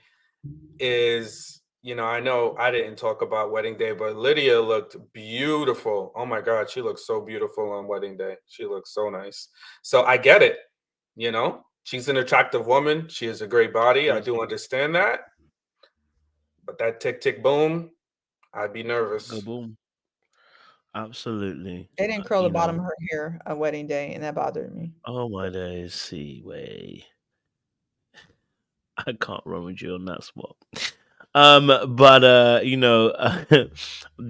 C: is, I know I didn't talk about wedding day, but Lydia looked beautiful. Oh my God, she looked so beautiful on wedding day. She looked so nice. So I get it. She's an attractive woman. She has a great body. I do understand that. But that tick, tick, boom, I'd be nervous.
A: Go boom. Absolutely.
D: They didn't curl the bottom of her hair on wedding day, and that bothered me.
A: Oh my days, way. I can't run with you on that spot. But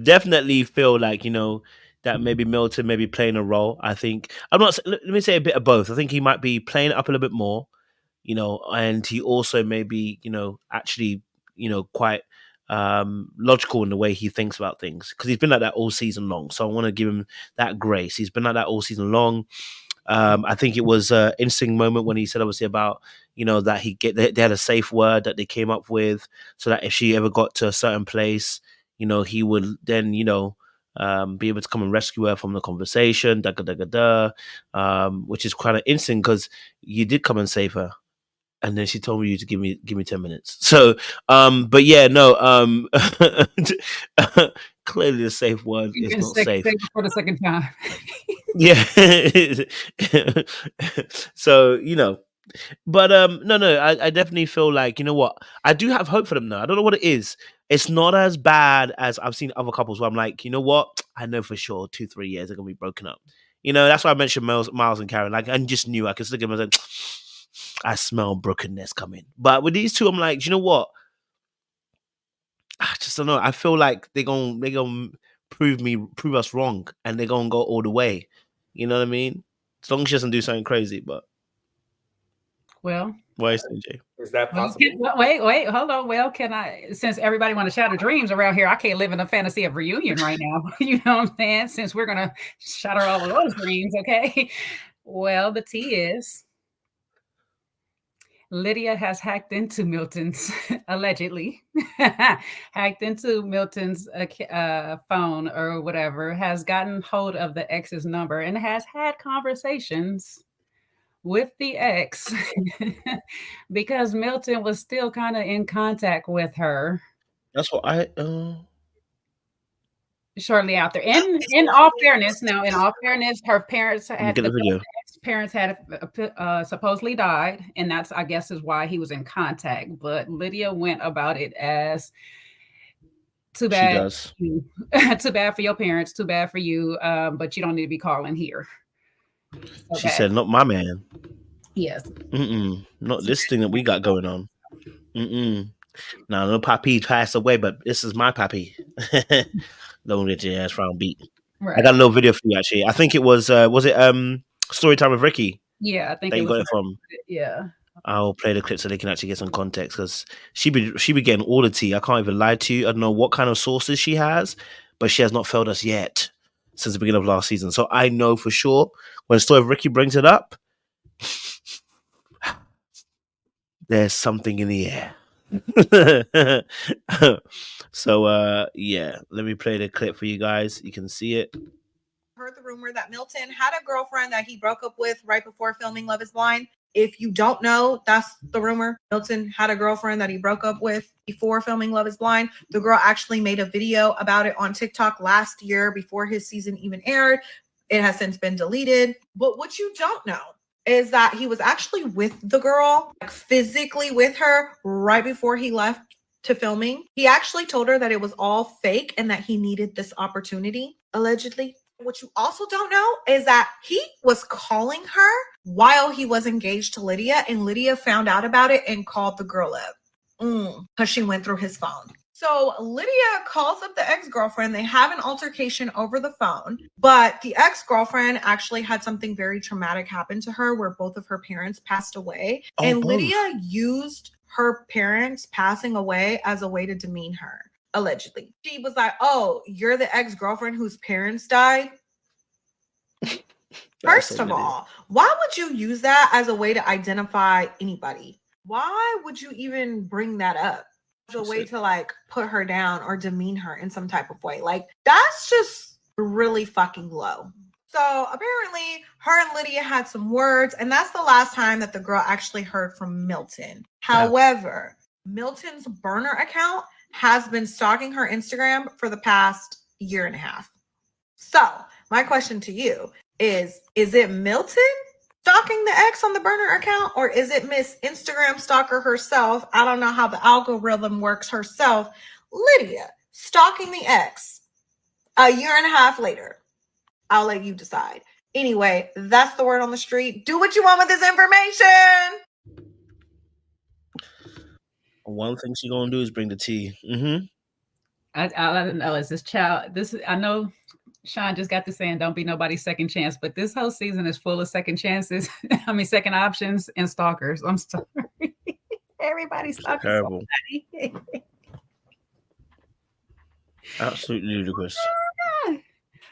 A: definitely feel like, that maybe Milton may be playing a role. I think let me say a bit of both. I think he might be playing it up a little bit more, and he also may be, actually, quite logical in the way he thinks about things, because he's been like that all season long. So I want to give him that grace. He's been like that all season long. I think it was an interesting moment when he said, obviously, about that they had a safe word that they came up with, so that if she ever got to a certain place, he would then be able to come and rescue her from the conversation, which is kind of interesting because you did come and save her. And then she told you to give me 10 minutes. So, but yeah, no, clearly the safe word is not safe.
B: For the second time.
A: Yeah. So, but no, I definitely feel like, what? I do have hope for them now. I don't know what it is. It's not as bad as I've seen other couples where I'm like, you know what? I know for sure 2-3 years they're going to be broken up. That's why I mentioned Miles and Karen. Like, I just knew I could look at them and say, I smell brokenness coming. But with these two, I'm like, you know what? I just don't know. I feel like they're gonna prove us wrong, and they're gonna go all the way. You know what I mean? As long as she doesn't do something crazy. But
B: well,
A: why is Jay?
C: Is that possible?
B: Wait, hold on. Well, can I? Since everybody want to shatter dreams around here, I can't live in a fantasy of reunion right now. You know what I'm saying? Since we're gonna shatter all of those dreams, okay? Well, the tea is, Lydia has hacked into Milton's, allegedly, hacked into Milton's phone or whatever, has gotten hold of the ex's number and has had conversations with the ex because Milton was still kind of in contact with her.
A: That's what I...
B: Shortly after. In all fairness, her parents had supposedly died, and that's, I guess, is why he was in contact. But Lydia went about it as too bad. Too bad for your parents, too bad for you, but you don't need to be calling here.
A: She said, not my man.
B: Yes.
A: Not this thing that we got going on. Now, no papi passed away, but this is my papi. Don't get your ass round beat. Right. I got a little video for you, actually. I think it was it Story time with Ricky.
B: Yeah, I think
A: That
B: it
A: you got
B: was
A: it from.
B: yeah.
A: I'll play the clip so they can actually get some context because she be getting all the tea. I can't even lie to you. I don't know what kind of sources she has, but she has not failed us yet since the beginning of last season. So I know for sure when Story of Ricky brings it up, there's something in the air. So yeah, let me play the clip for you guys. You can see it.
E: Heard the rumor that Milton had a girlfriend that he broke up with right before filming Love is Blind. If you don't know, that's the rumor. Milton had a girlfriend that he broke up with before filming Love is Blind. The girl actually made a video about it on TikTok last year before his season even aired. It has since been deleted. But what you don't know is that he was actually with the girl, like physically with her right before he left to filming. He actually told her that it was all fake and that he needed this opportunity, allegedly. What you also don't know is that he was calling her while he was engaged to Lydia, and Lydia found out about it and called the girl up because she went through his phone. So Lydia calls up the ex-girlfriend. They have an altercation over the phone, but the ex-girlfriend actually had something very traumatic happen to her where both of her parents passed away.
A: Oh,
E: and
A: both.
E: Lydia used her parents passing away as a way to demean her. Allegedly. She was like, oh, you're the ex-girlfriend whose parents died? First of all, why would you use that as a way to identify anybody? Why would you even bring that up? As a way to like put her down or demean her in some type of way. Like, that's just really fucking low. So apparently her and Lydia had some words, and that's the last time that the girl actually heard from Milton. However, Milton's burner account has been stalking her Instagram for the past year and a half. So my question to you is it Milton stalking the ex on the burner account, or is it Miss Instagram stalker herself? I don't know how the algorithm works herself. Lydia stalking the ex a year and a half later. I'll let you decide. Anyway, that's the word on the street. Do what you want with this information.
A: One thing she's gonna do is bring the tea. Mm-hmm.
B: I don't know. Is this child? I know Sean just got to saying don't be nobody's second chance, but this whole season is full of second chances. I mean, second options and stalkers. I'm sorry. Everybody's stalking
A: Terrible.
B: somebody.
A: Absolutely ludicrous.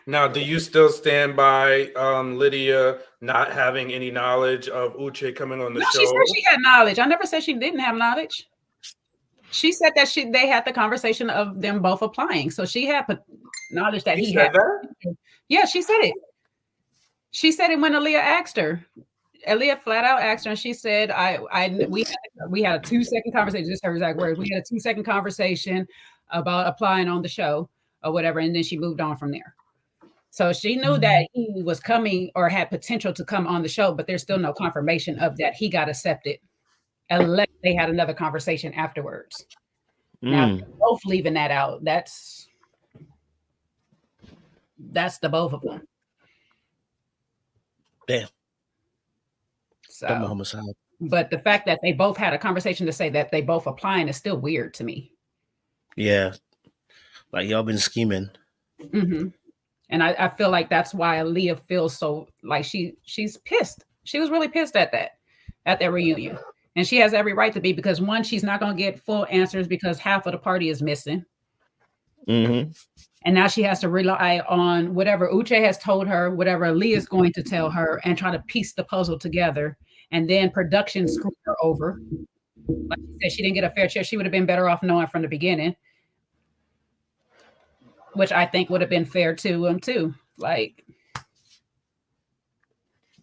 C: Now, do you still stand by Lydia not having any knowledge of Uche coming on the show?
B: She said she had knowledge. I never said she didn't have knowledge. She said that they had the conversation of them both applying. So she had knowledge that he had. That? Yeah, she said it. She said it when Aaliyah asked her. Aaliyah flat out asked her, and she said, we had a 2-second conversation. Just her exact words. We had a 2-second conversation about applying on the show or whatever, and then she moved on from there. So she knew that he was coming or had potential to come on the show, but there's still no confirmation of that. He got accepted unless they had another conversation afterwards. Now, both leaving that out. That's the both of them.
A: Damn.
B: So,
A: homicide.
B: But the fact that they both had a conversation to say that they both applying is still weird to me.
A: Yeah. Like y'all been scheming.
B: Mm-hmm. And I feel like that's why Aaliyah feels so like she's pissed. She was really pissed at that reunion. And she has every right to be, because one, she's not going to get full answers because half of the party is missing.
A: Mm-hmm.
B: And now she has to rely on whatever Uche has told her, whatever Aaliyah is going to tell her, and try to piece the puzzle together. And then production screwed her over. Like she said, she didn't get a fair share. She would have been better off knowing from the beginning, which I think would have been fair to him too. Like,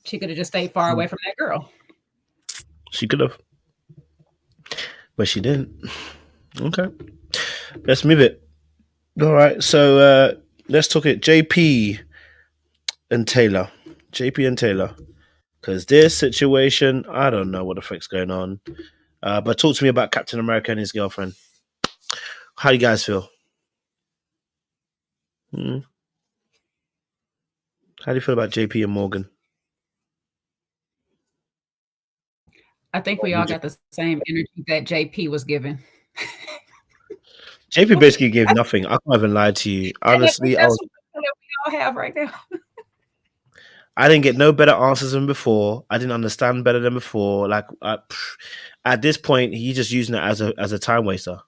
B: she could have just stayed far away from that girl.
A: She could have, but she didn't. Okay, let's move it. All right, so let's talk it. JP and Taylor, because this situation, I don't know what the fuck's going on. But talk to me about Captain America and his girlfriend. How do you guys feel? How do you feel about JP and Morgan?
B: I think we all got the same energy that JP was given.
A: JP basically gave nothing. I can't even lie to you. Honestly,
B: that's what we all have right now.
A: I didn't get no better answers than before. I didn't understand better than before. Like at this point, he's just using it as a time waster.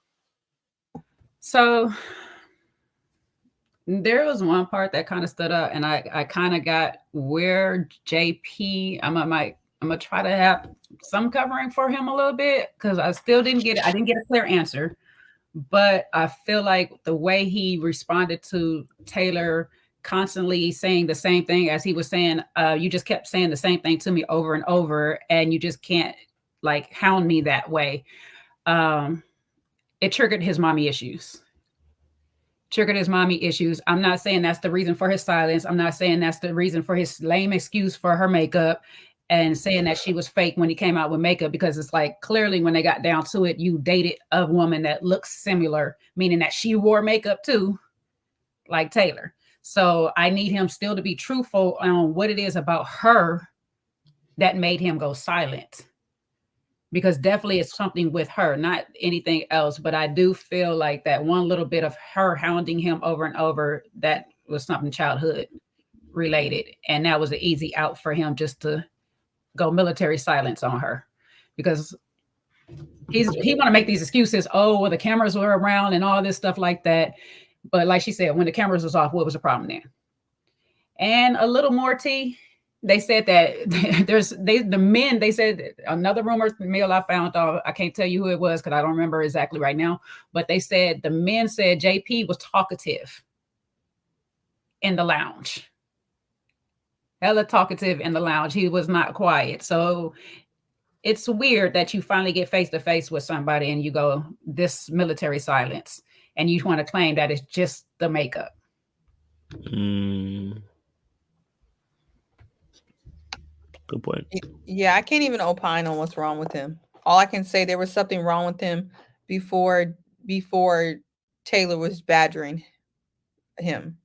B: So there was one part that kind of stood out, and I kind of got where JP. I'm gonna try to have some covering for him a little bit because I still didn't get it. I didn't get a clear answer, but I feel like the way he responded to Taylor constantly saying the same thing as he was saying, you just kept saying the same thing to me over and over, and you just can't like hound me that way. It triggered his mommy issues. I'm not saying that's the reason for his silence. I'm not saying that's the reason for his lame excuse for her makeup and saying that she was fake when he came out with makeup, because it's like clearly when they got down to it, you dated a woman that looks similar, meaning that she wore makeup too, like Taylor. So I need him still to be truthful on what it is about her that made him go silent. Because definitely it's something with her, not anything else. But I do feel like that one little bit of her hounding him over and over, that was something childhood related. And that was an easy out for him just to go military silence on her. Because he want to make these excuses. Oh, well, the cameras were around and all this stuff like that. But like she said, when the cameras was off, what was the problem there? And a little more tea. They said that the men, they said another rumor mill I found, I can't tell you who it was because I don't remember exactly right now, but they said the men said JP was talkative in the lounge. Hella talkative in the lounge. He was not quiet. So it's weird that you finally get face to face with somebody and you go this military silence and you want to claim that it's just the makeup.
A: Good point.
D: Yeah, I can't even opine on what's wrong with him. All I can say, there was something wrong with him before Taylor was badgering him.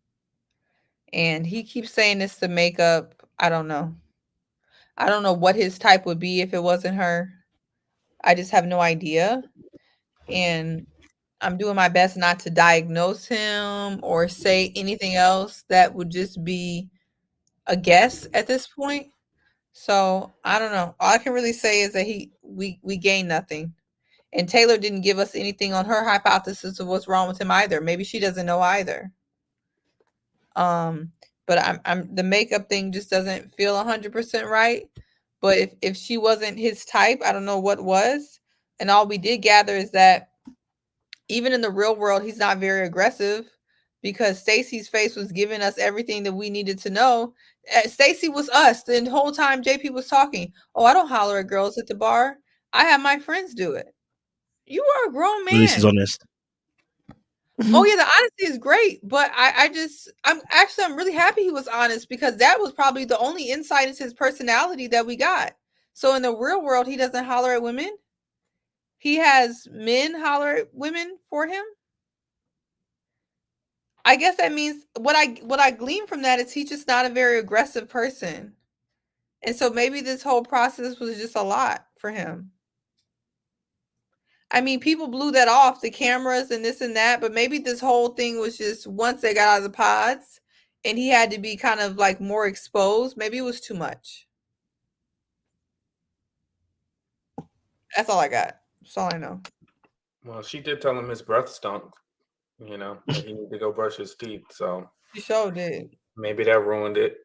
D: And he keeps saying it's the makeup. I don't know. I don't know what his type would be if it wasn't her. I just have no idea. And I'm doing my best not to diagnose him or say anything else that would just be a guess at this point. So I don't know. All I can really say is that we gained nothing. And Taylor didn't give us anything on her hypothesis of what's wrong with him either. Maybe she doesn't know either. But I'm the makeup thing just doesn't feel 100% right. But if she wasn't his type, I don't know what was. And all we did gather is that even in the real world, he's not very aggressive, because Stacey's face was giving us everything that we needed to know. Stacey was us the whole time JP was talking. Oh, I don't holler at girls at the bar. I have my friends do it. You are a grown man.
A: At least he's honest.
D: Oh yeah, the honesty is great, but I'm really happy he was honest, because that was probably the only insight into his personality that we got. So in the real world, he doesn't holler at women. He has men holler at women for him. I guess that means what I glean from that is he's just not a very aggressive person. And so maybe this whole process was just a lot for him. I mean, people blew that off, the cameras and this and that, but maybe this whole thing was just once they got out of the pods and he had to be kind of like more exposed. Maybe it was too much. That's all I got. That's all I know.
C: Well, she did tell him his breath stunk, that he needed to go brush his teeth. So
D: She sure did.
C: maybe that ruined it.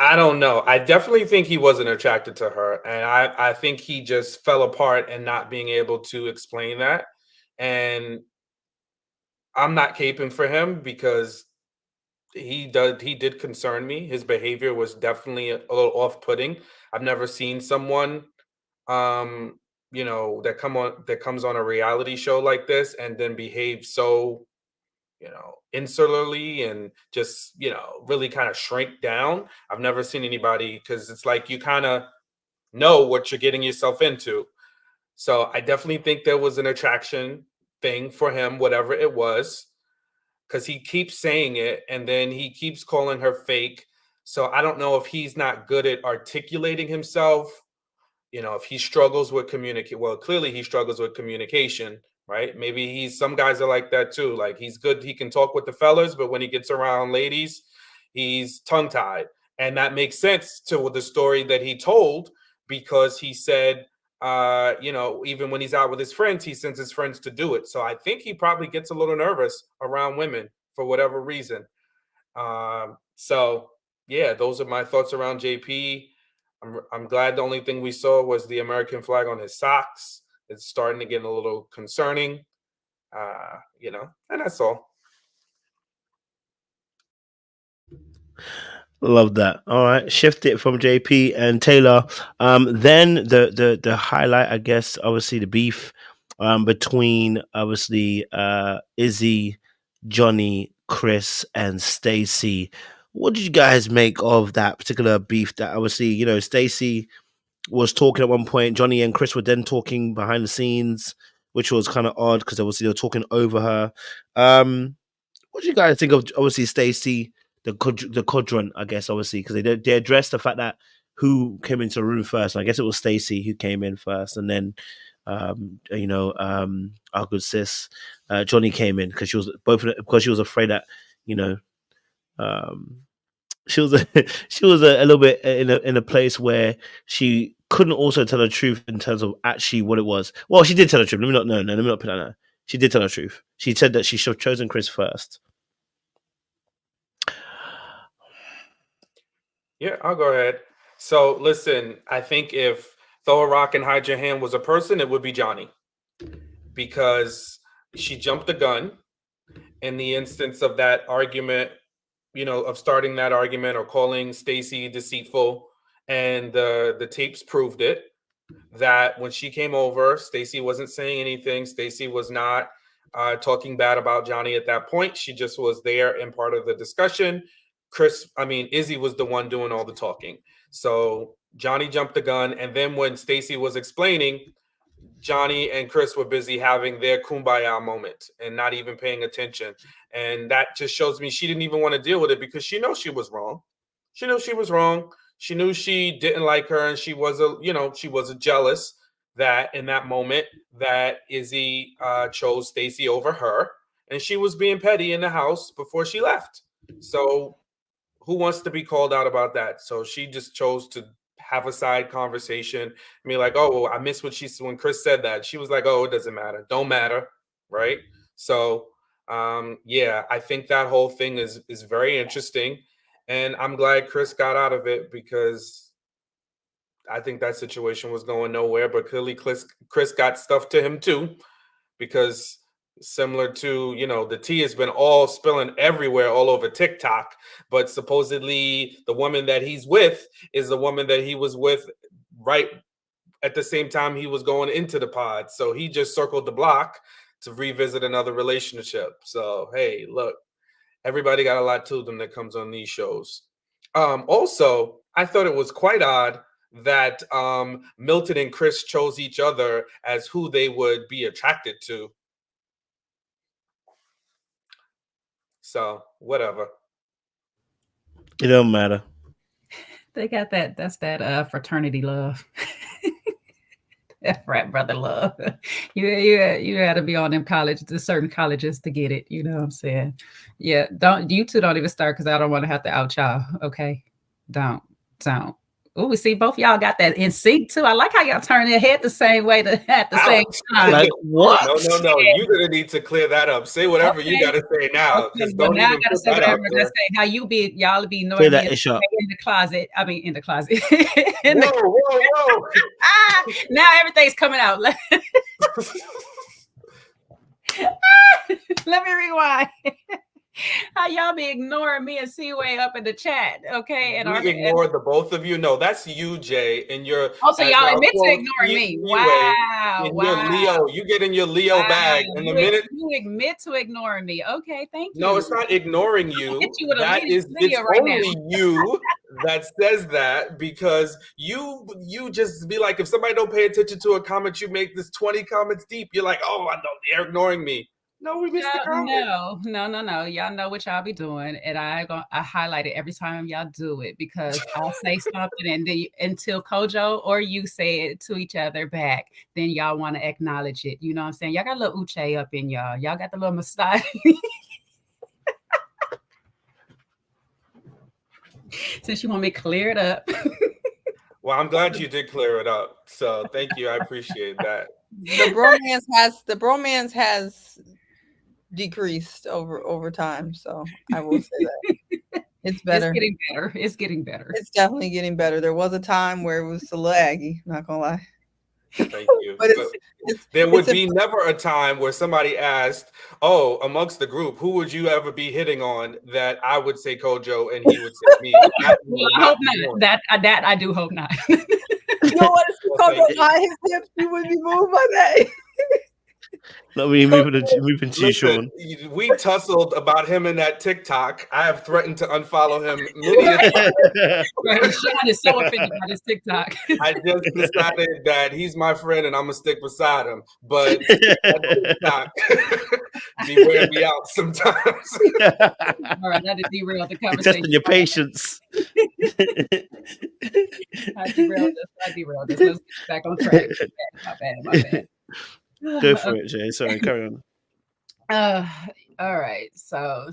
C: I don't know. I definitely think he wasn't attracted to her. And I think he just fell apart and not being able to explain that. And I'm not caping for him because he did concern me. His behavior was definitely a little off-putting. I've never seen someone that comes on a reality show like this and then behave so insularly and just really kind of shrink down. I've never seen anybody, because it's like you kind of know what you're getting yourself into. So I definitely think there was an attraction thing for him, whatever it was, because he keeps saying it and then he keeps calling her fake. So I don't know if he's not good at articulating himself, if he struggles with communicate. Well, clearly he struggles with communication, right? Maybe some guys are like that too. Like he's good. He can talk with the fellas, but when he gets around ladies, he's tongue tied. And that makes sense to the story that he told, because he said, even when he's out with his friends, he sends his friends to do it. So I think he probably gets a little nervous around women for whatever reason. So yeah, those are my thoughts around JP. I'm glad the only thing we saw was the American flag on his socks. It's starting to get a little concerning, and that's all.
A: Love that. All right, shift it from JP and Taylor. Then the highlight, I guess, obviously the beef between obviously Izzy, Johnny, Chris, and Stacey. What did you guys make of that particular beef? That obviously, Stacey was talking at one point. Johnny and Chris were then talking behind the scenes, which was kind of odd because obviously they were talking over her. What do you guys think of obviously Stacey? The quadrant, I guess, obviously, because they addressed the fact that who came into the room first. And I guess it was Stacey who came in first, and then our good sis Johnny came in because she was afraid that she was a little bit in a place where she couldn't also tell the truth in terms of actually what it was. Well, she did tell the truth. Let me not put that out. She did tell the truth. She said that she should have chosen Chris first.
C: Yeah, I'll go ahead. So listen, I think if Throw a Rock and Hide Your Hand was a person, it would be Johnny, because she jumped the gun in the instance of that argument, of starting that argument or calling Stacey deceitful, and the tapes proved it, that when she came over, Stacey wasn't saying anything. Stacey was not talking bad about Johnny at that point. She just was there and part of the discussion. Izzy was the one doing all the talking. So Johnny jumped the gun. And then when Stacey was explaining, Johnny and Chris were busy having their kumbaya moment and not even paying attention. And that just shows me she didn't even want to deal with it, because she knows she was wrong. She knew she was wrong. She knew she didn't like her, and she was jealous that in that moment that Izzy chose Stacey over her, and she was being petty in the house before she left. So who wants to be called out about that? So she just chose to have a side conversation. I mean, like, oh, well, I missed when Chris said that. She was like, oh, it doesn't matter. Don't matter. Right. So, I think that whole thing is very interesting. And I'm glad Chris got out of it, because I think that situation was going nowhere. But clearly Chris got stuff to him too, because similar to, the tea has been all spilling everywhere, all over TikTok. But supposedly the woman that he's with is the woman that he was with right at the same time he was going into the pod. So he just circled the block to revisit another relationship. So, hey, look, everybody got a lot to them that comes on these shows. Also, I thought it was quite odd that Milton and Chris chose each other as who they would be attracted to. So whatever.
A: It don't matter.
B: They got that. That's that fraternity love. That frat brother love. You had to be on the certain colleges to get it. You know what I'm saying? Yeah. You two don't even start, because I don't want to have to out y'all. Okay. Don't. Oh, we see both y'all got that in sync too. I like how y'all turn their head the same way at the same time.
A: Like what?
C: No. You're gonna need to clear that up. Say whatever you gotta say now.
B: Okay, well, now I gotta say whatever I gotta say. How y'all be knowing me in the closet. I mean, in the closet.
C: Whoa.
B: Now everything's coming out. Let me rewind. How y'all be ignoring me and C-Way up in the chat, okay? And
C: we ignored the both of you. No, that's you, Jay, and your.
B: Also, y'all admit to ignoring me. Wow.
C: Your Leo, you get in your Leo bag, and the minute
B: you admit to ignoring me, okay? Thank you.
C: No, it's not ignoring you. It's only you that says that, because you just be like, if somebody don't pay attention to a comment, you make this 20 comments deep. You're like, oh, I know they're ignoring me. No, we missed the comment.
B: No. Y'all know what y'all be doing, and I highlight it every time y'all do it, because I'll say something, and then until Kojo or you say it to each other back, then y'all want to acknowledge it. You know what I'm saying? Y'all got a little uche up in y'all. Y'all got the little mustache. Since you want me to clear it up.
C: Well, I'm glad you did clear it up. So thank you. I appreciate that.
D: The bromance has decreased over time. So I will say that it's better.
B: It's getting better. It's getting better.
D: It's definitely getting better. There was a time where it was a little aggy, not gonna lie.
C: Thank you.
D: But
C: there would be never a time where somebody asked, "Oh, amongst the group, who would you ever be hitting on?" That I would say Kojo and he would say me.
B: I hope not. That I do hope not.
D: You know what? If Kojo got his hips, you would be moved by that.
A: Not really moving to you, Sean.
C: We tussled about him in that TikTok. I have threatened to unfollow him millions times.
B: Sean is so offended by this TikTok.
C: I just decided that he's my friend and I'm gonna stick beside him. But TikTok be wearing me out sometimes.
B: All right, that derailed the conversation.
A: Testing your patience.
B: I derailed this. Let's get back on track. My bad.
A: Go for it, Jay. Sorry, carry on.
B: All right. So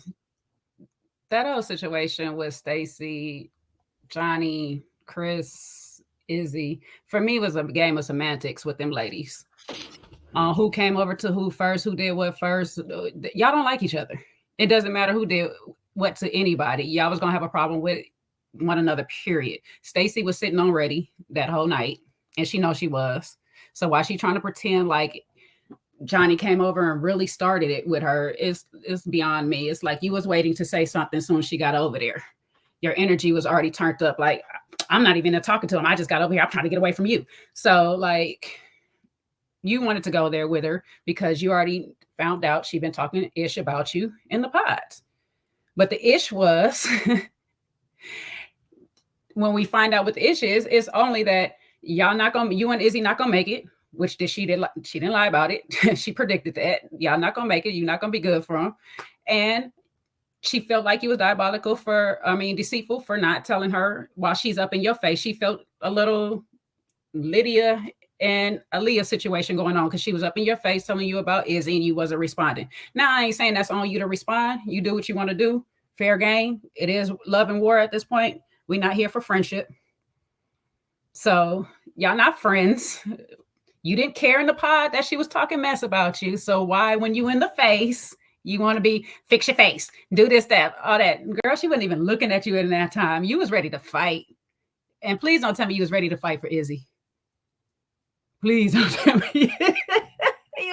B: that whole situation with Stacey, Johnny, Chris, Izzy, for me was a game of semantics with them ladies. Who came over to who first, who did what first. Y'all don't like each other. It doesn't matter who did what to anybody. Y'all was gonna have a problem with one another, period. Stacey was sitting on ready that whole night, and she knows she was. So why she trying to pretend like Johnny came over and really started it with her is beyond me. It's like you was waiting to say something as soon as she got over there. Your energy was already turned up. Like, I'm not even talking to him. I just got over here. I'm trying to get away from you. So like, you wanted to go there with her because you already found out she'd been talking ish about you in the pods. But the ish was, when we find out what the ish is, it's only that you and Izzy not gonna make it. Which she didn't lie about it. She predicted that. Y'all not gonna make it. You're not gonna be good for him. And she felt like you was deceitful for not telling her while she's up in your face. She felt a little Lydia and Aaliyah situation going on because she was up in your face telling you about Izzy and you wasn't responding. Now, I ain't saying that's on you to respond. You do what you want to do. Fair game. It is love and war at this point. We're not here for friendship. So y'all not friends. You didn't care in the pod that she was talking mess about you. So why, when you in the face, you want to fix your face, do this, that, all that. Girl, she wasn't even looking at you in that time. You was ready to fight. And please don't tell me you was ready to fight for Izzy. Please don't tell me you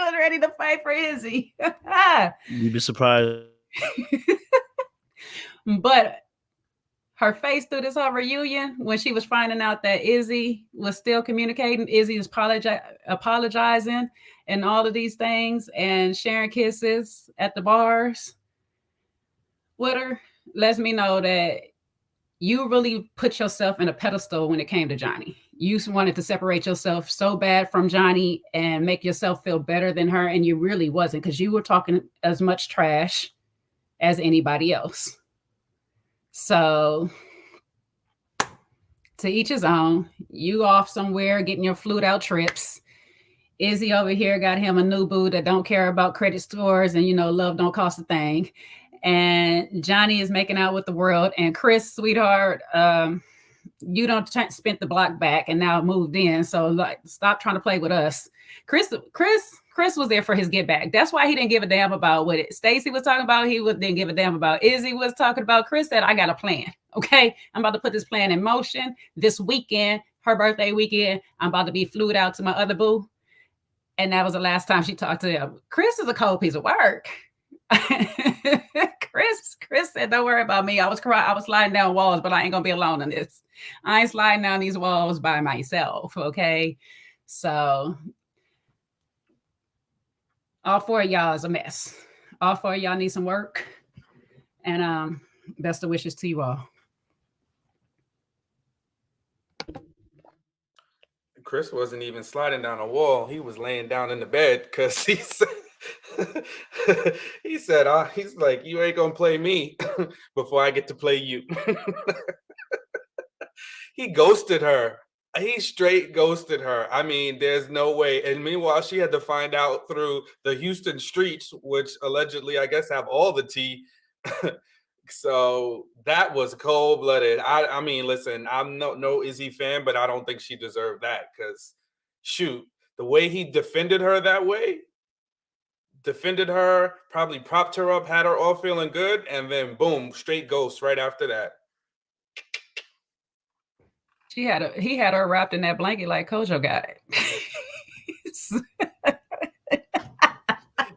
B: was ready to fight for Izzy.
A: You'd be surprised.
B: But her face through this whole reunion, when she was finding out that Izzy was still communicating, Izzy was apologizing and all of these things and sharing kisses at the bars with her, lets me know that you really put yourself in a pedestal when it came to Johnny. You wanted to separate yourself so bad from Johnny and make yourself feel better than her, and you really wasn't, because you were talking as much trash as anybody else. So to each his own. You off somewhere getting your flute out trips. Izzy over here got him a new boo that don't care about credit scores and, love don't cost a thing. And Johnny is making out with the world. And Chris, sweetheart, you don't spent the block back and now moved in. So stop trying to play with us. Chris was there for his get back. That's why he didn't give a damn about what Stacey was talking about. Didn't give a damn about Izzy was talking about. Chris said, I got a plan. Okay. I'm about to put this plan in motion this weekend, her birthday weekend. I'm about to be flued out to my other boo. And that was the last time she talked to him. Chris is a cold piece of work. Chris said, don't worry about me. I was sliding down walls, but I ain't gonna be alone in this. I ain't sliding down these walls by myself. Okay. So all four of y'all is a mess. All four of y'all need some work. And best of wishes to you all.
C: Chris wasn't even sliding down a wall. He was laying down in the bed because he said, he's like, you ain't gonna play me before I get to play you. He ghosted her. He straight ghosted her. I mean, there's no way. And meanwhile, she had to find out through the Houston streets, which allegedly, I guess, have all the tea, So that was cold blooded. I mean, listen, I'm no Izzy fan, but I don't think she deserved that because, shoot, the way he defended her that way, defended her, probably propped her up, had her all feeling good, and then boom, straight ghost right after that.
B: He had her wrapped in that blanket like Kojo got.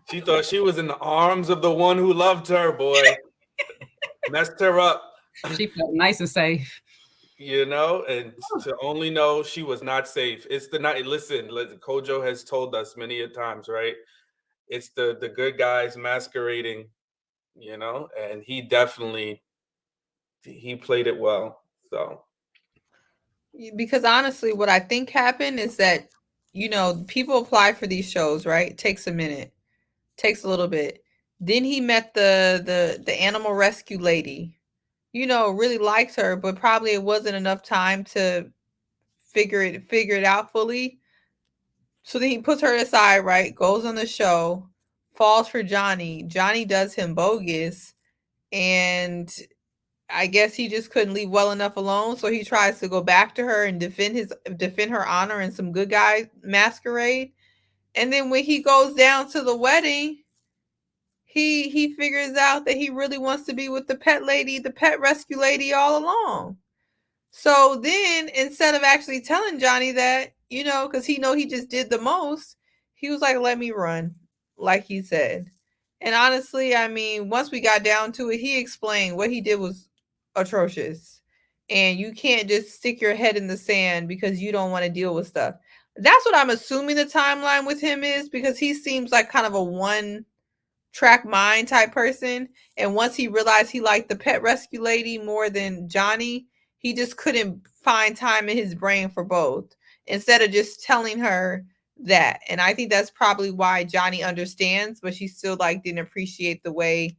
C: She thought she was in the arms of the one who loved her, boy. Messed her up.
B: She felt nice and safe.
C: You know, and to only know she was not safe. It's the night. Listen, Kojo has told us many a times, right? It's the good guys masquerading, you know, and he played it well. So,
D: because honestly, what I think happened is that, you know, people apply for these shows, right? It takes a minute, takes a little bit. Then he met the animal rescue lady, you know, really liked her, but probably it wasn't enough time to figure it out fully. So then he puts her aside, right? Goes on the show, falls for Johnny. Johnny does him bogus, and I guess he just couldn't leave well enough alone. So he tries to go back to her and defend her honor in some good guy masquerade. And then when he goes down to the wedding, he figures out that he really wants to be with the pet lady, the pet rescue lady all along. So then instead of actually telling Johnny that, you know, because he just did the most, he was like, let me run, like he said. And honestly, I mean, once we got down to it, he explained what he did was atrocious. And you can't just stick your head in the sand because you don't want to deal with stuff. That's what I'm assuming the timeline with him is, because he seems like kind of a one-track mind type person. And once he realized he liked the pet rescue lady more than Johnny, he just couldn't find time in his brain for both, instead of just telling her that. And I think that's probably why Johnny understands, but she still didn't appreciate the way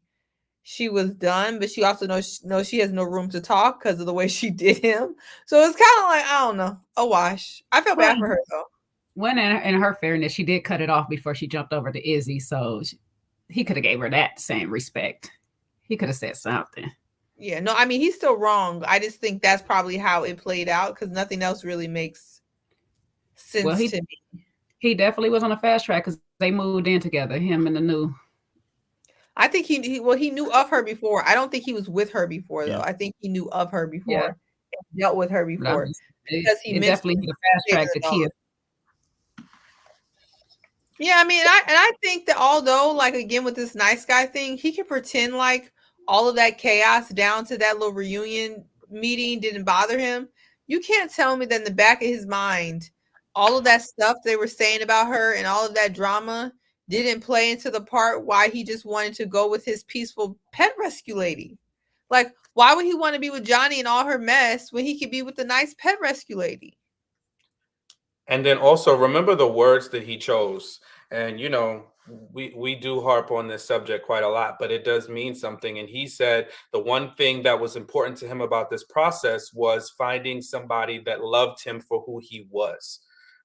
D: she was done. But she also knows she has no room to talk because of the way she did him. So it's kind of like, I don't know, a wash. I feel bad for her though.
B: When in her fairness, she did cut it off before she jumped over to Izzy, so he could have gave her that same respect. He could have said something.
D: Yeah, no, I mean, he's still wrong. I just think that's probably how it played out, because nothing else really makes sense to me.
B: He definitely was on a fast track because they moved in together, him and the new.
D: I think he knew of her before. I don't think he was with her before, though. I think he knew of her before, and dealt with her before. Because he
B: definitely hit a fast track to kiss.
D: Yeah, I mean, I think that although, again, with this nice guy thing, he can pretend like all of that chaos down to that little reunion meeting didn't bother him. You can't tell me that in the back of his mind, all of that stuff they were saying about her and all of that drama didn't play into the part why he just wanted to go with his peaceful pet rescue lady. Why would he want to be with Johnny and all her mess when he could be with the nice pet rescue lady?
C: And then also remember the words that he chose. And, you know, we do harp on this subject quite a lot, but it does mean something. And he said the one thing that was important to him about this process was finding somebody that loved him for who he was,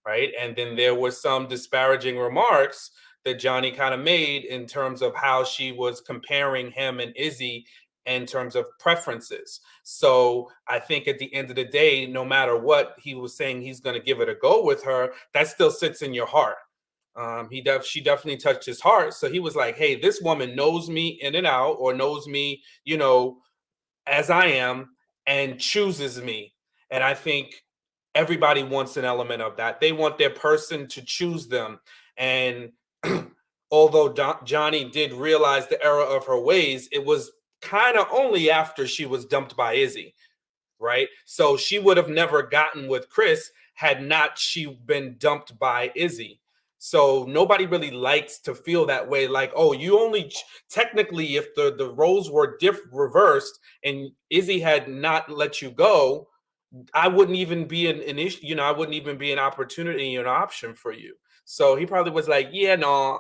C: right? And then there were some disparaging remarks that Johnny kind of made in terms of how she was comparing him and Izzy in terms of preferences. So I think at the end of the day, no matter what he was saying, he's going to give it a go with her, that still sits in your heart. She definitely touched his heart. So he was like, hey, this woman knows me in and out, or knows me, you know, as I am, and chooses me. And I think everybody wants an element of that. They want their person to choose them. And although Johnny did realize the error of her ways, it was kind of only after she was dumped by Izzy, right? So she would have never gotten with Chris had not she been dumped by Izzy. So nobody really likes to feel that way. Like, oh, you only technically, if the roles were reversed and Izzy had not let you go, I wouldn't even be an issue. You know, I wouldn't even be an opportunity, an option for you. So he probably was like, yeah, no,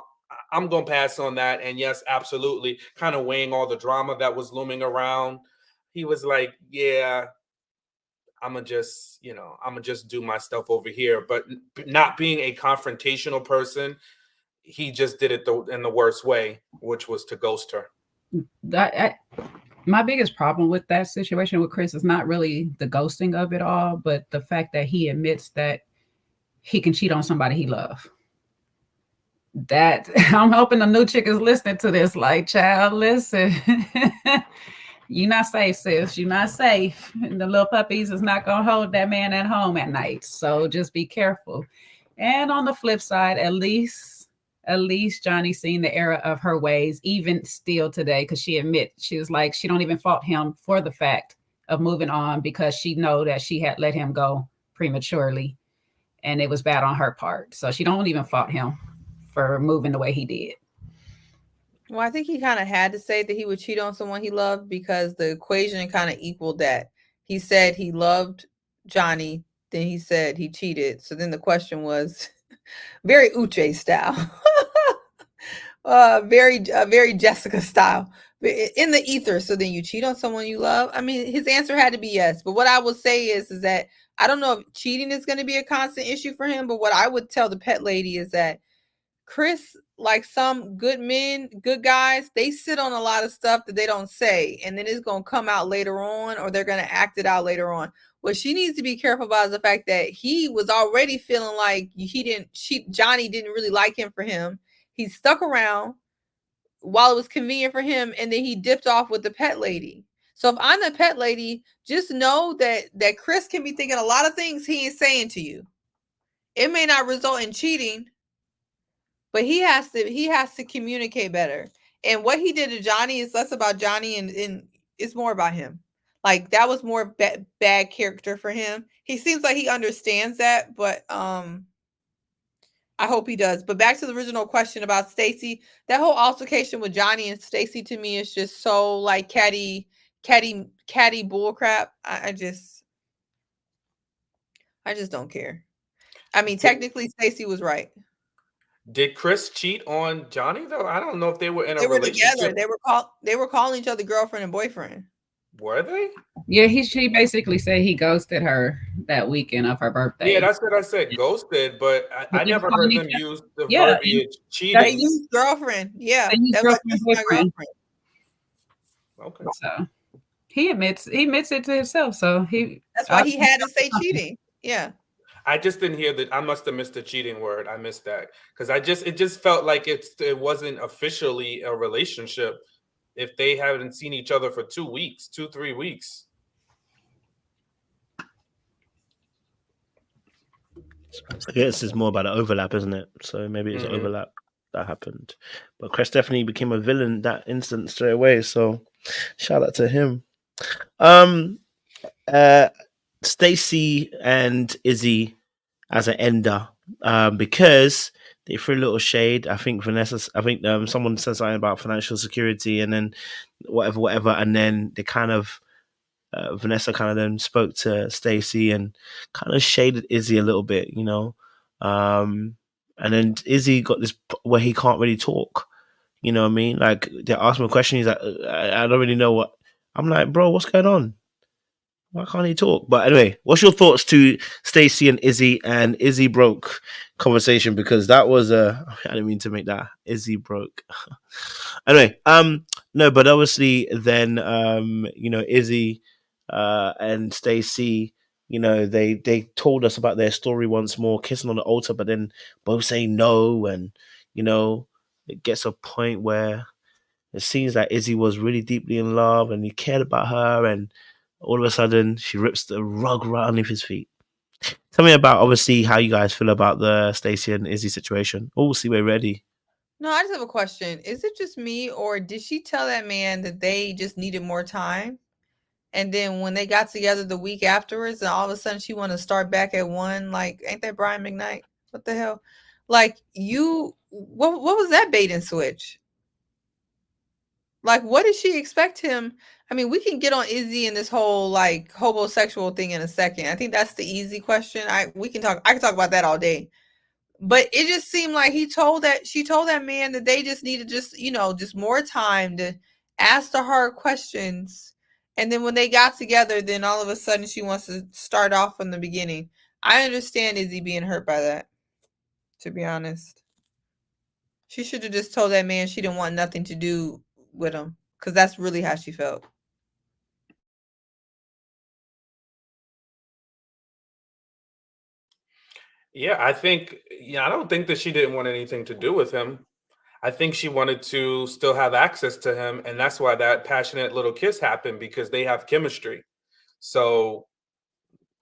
C: I'm going to pass on that. And yes, absolutely. Kind of weighing all the drama that was looming around. He was like, yeah, I'm going to just do my stuff over here. But not being a confrontational person, he just did it in the worst way, which was to ghost her.
B: My biggest problem with that situation with Chris is not really the ghosting of it all, but the fact that he admits that he can cheat on somebody he loves. That I'm hoping the new chick is listening to this. Like, child, listen. You're not safe, sis. You're not safe. And the little puppies is not gonna hold that man at home at night. So just be careful. And on the flip side, at least Johnny's seen the error of her ways, even still today, because she admits she was like, she don't even fault him for the fact of moving on because she know that she had let him go prematurely and it was bad on her part. So she don't even fault him for moving the way he did.
D: Well, I think he kind of had to say that he would cheat on someone he loved because the equation kind of equaled that. He said he loved Johnny, then he said he cheated. So then the question was very Uche style, very Jessica style, in the ether. So then you cheat on someone you love. I mean, his answer had to be yes. But what I will say is that I don't know if cheating is going to be a constant issue for him. But what I would tell the pet lady is that Chris, like some good men, good guys, they sit on a lot of stuff that they don't say, and then it's going to come out later on, or they're going to act it out later on. What she needs to be careful about is the fact that he was already feeling like Johnny didn't really like him for him. He stuck around while it was convenient for him, and then he dipped off with the pet lady. So if I'm the pet lady, just know that Chris can be thinking a lot of things he ain't saying to you. It may not result in cheating, but he has to communicate better. And what he did to Johnny is less about Johnny and it's more about him. Like, that was more bad character for him. He seems like he understands that, but I hope he does. But back to the original question about Stacey, that whole altercation with Johnny and Stacey to me is just so like catty bullcrap. I just don't care. I mean, technically Stacey was right.
C: Did Chris cheat on Johnny though? I don't know if they were in a
D: relationship.
C: Together.
D: They were calling each other girlfriend and boyfriend.
C: Were they?
B: Yeah, she basically said he ghosted her that weekend of her birthday.
C: Yeah, that's what I said, ghosted, but I never heard them use the verbiage cheating.
D: They used girlfriend. Yeah,
B: that's
D: girlfriend,
B: my girlfriend.
C: Okay.
B: So he admits it to himself. So
D: that's why he had to say cheating. Yeah.
C: I just didn't hear that. I must have missed the cheating word. I missed that because it just felt like it wasn't officially a relationship if they haven't seen each other for 2 weeks, 2-3 weeks.
A: I guess it's more about the overlap, isn't it? So maybe it's an overlap that happened. But Chris definitely became a villain that instant straight away. So shout out to him. Stacey and Izzy as an ender, because they threw a little shade. I think someone said something about financial security, and then whatever, and then they kind of Vanessa kind of then spoke to Stacey and kind of shaded Izzy a little bit, you know. And then Izzy got this where he can't really talk. You know what I mean? Like, they asked him a question, he's like, I don't really know what. I'm like, bro, what's going on? Why can't he talk? But anyway, what's your thoughts to Stacey and Izzy broke conversation? Because that was I didn't mean to make that. Izzy broke. Anyway, no, but obviously then Izzy and Stacey, they told us about their story once more, kissing on the altar, but then both saying no, and it gets a point where it seems like Izzy was really deeply in love and he cared about her, and all of a sudden she rips the rug right underneath his feet. Tell me about, obviously, how you guys feel about the Stacey and Izzy situation. Oh, see, we're ready.
D: No, I just have a question. Is it just me, or did she tell that man that they just needed more time? And then when they got together the week afterwards, and all of a sudden she wanted to start back at 1, like, ain't that Brian McKnight? What the hell? Like, what was that bait and switch? Like, what did she expect him? I mean, we can get on Izzy and this whole like homosexual thing in a second. I think that's the easy question. I can talk about that all day. But it just seemed like she told that man that they just needed just more time to ask the hard questions. And then when they got together, then all of a sudden she wants to start off from the beginning. I understand Izzy being hurt by that, to be honest. She should have just told that man she didn't want nothing to do with him, because that's really how she felt.
C: Yeah, I don't think that she didn't want anything to do with him. I think she wanted to still have access to him, and that's why that passionate little kiss happened, because they have chemistry. So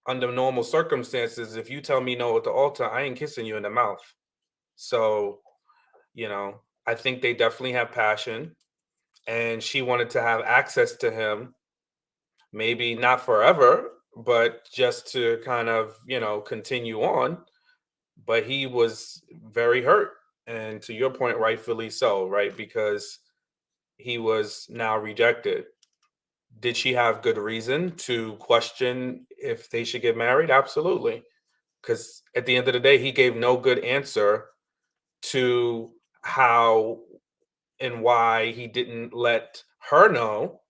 C: under normal circumstances, if you tell me no at the altar, I ain't kissing you in the mouth. So, I think they definitely have passion, and she wanted to have access to him, maybe not forever, but just to kind of, continue on. But he was very hurt. And to your point, rightfully so, right? Because he was now rejected. Did she have good reason to question if they should get married? Absolutely. Because at the end of the day, he gave no good answer to how and why he didn't let her know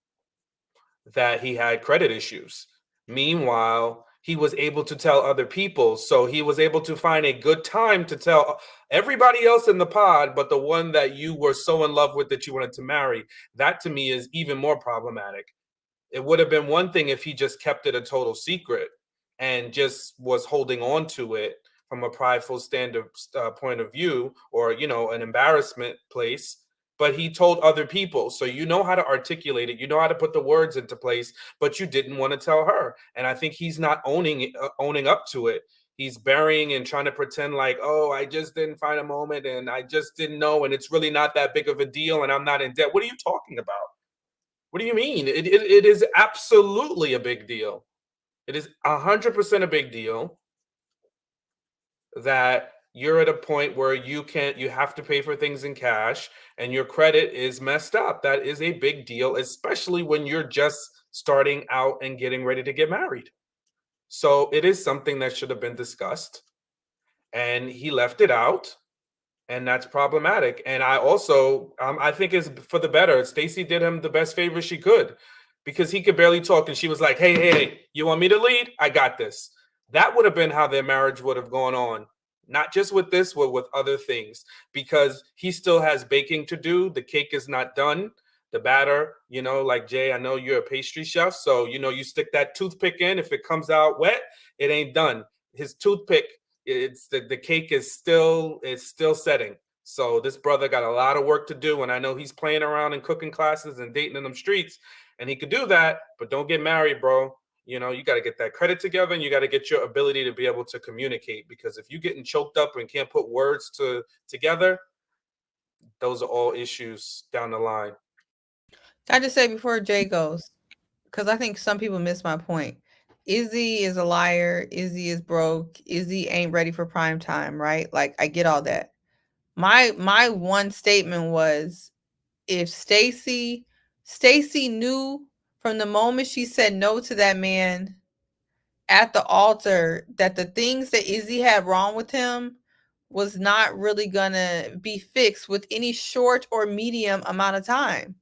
C: that he had credit issues. Meanwhile, he was able to tell other people. So he was able to find a good time to tell everybody else in the pod, but the one that you were so in love with that you wanted to marry. That to me is even more problematic. It would have been one thing if he just kept it a total secret and just was holding on to it from a prideful point of view, or an embarrassment place. But he told other people, so you know how to articulate it, you know how to put the words into place, but you didn't want to tell her. And I think he's not owning up to it. He's burying and trying to pretend like, oh, I just didn't find a moment and I just didn't know, and it's really not that big of a deal, and I'm not in debt. What are you talking about? What do you mean? It is absolutely a big deal. It is 100% a big deal that you're at a point where you have to pay for things in cash and your credit is messed up. That is a big deal, especially when you're just starting out and getting ready to get married. So it is something that should have been discussed, and he left it out. And that's problematic. And I also, I think it's for the better. Stacey did him the best favor she could, because he could barely talk. And she was like, hey, you want me to lead? I got this. That would have been how their marriage would have gone on. Not just with this, but with other things, because he still has baking to do. The cake is not done. The batter, like Jay, I know you're a pastry chef. So, you stick that toothpick in. If it comes out wet, it ain't done. His toothpick, it's the cake is still setting. So this brother got a lot of work to do, and I know he's playing around in cooking classes and dating in them streets, and he could do that, but don't get married, bro. You got to get that credit together, and you got to get your ability to be able to communicate, because if you're getting choked up and can't put words together, those are all issues down the line.
D: Can I just say before Jay goes, because I think some people miss my point. Izzy is a liar. Izzy is broke. Izzy ain't ready for prime time, right? Like, I get all that. My one statement was, if Stacey knew from the moment she said no to that man at the altar that the things that Izzy had wrong with him was not really gonna be fixed with any short or medium amount of time.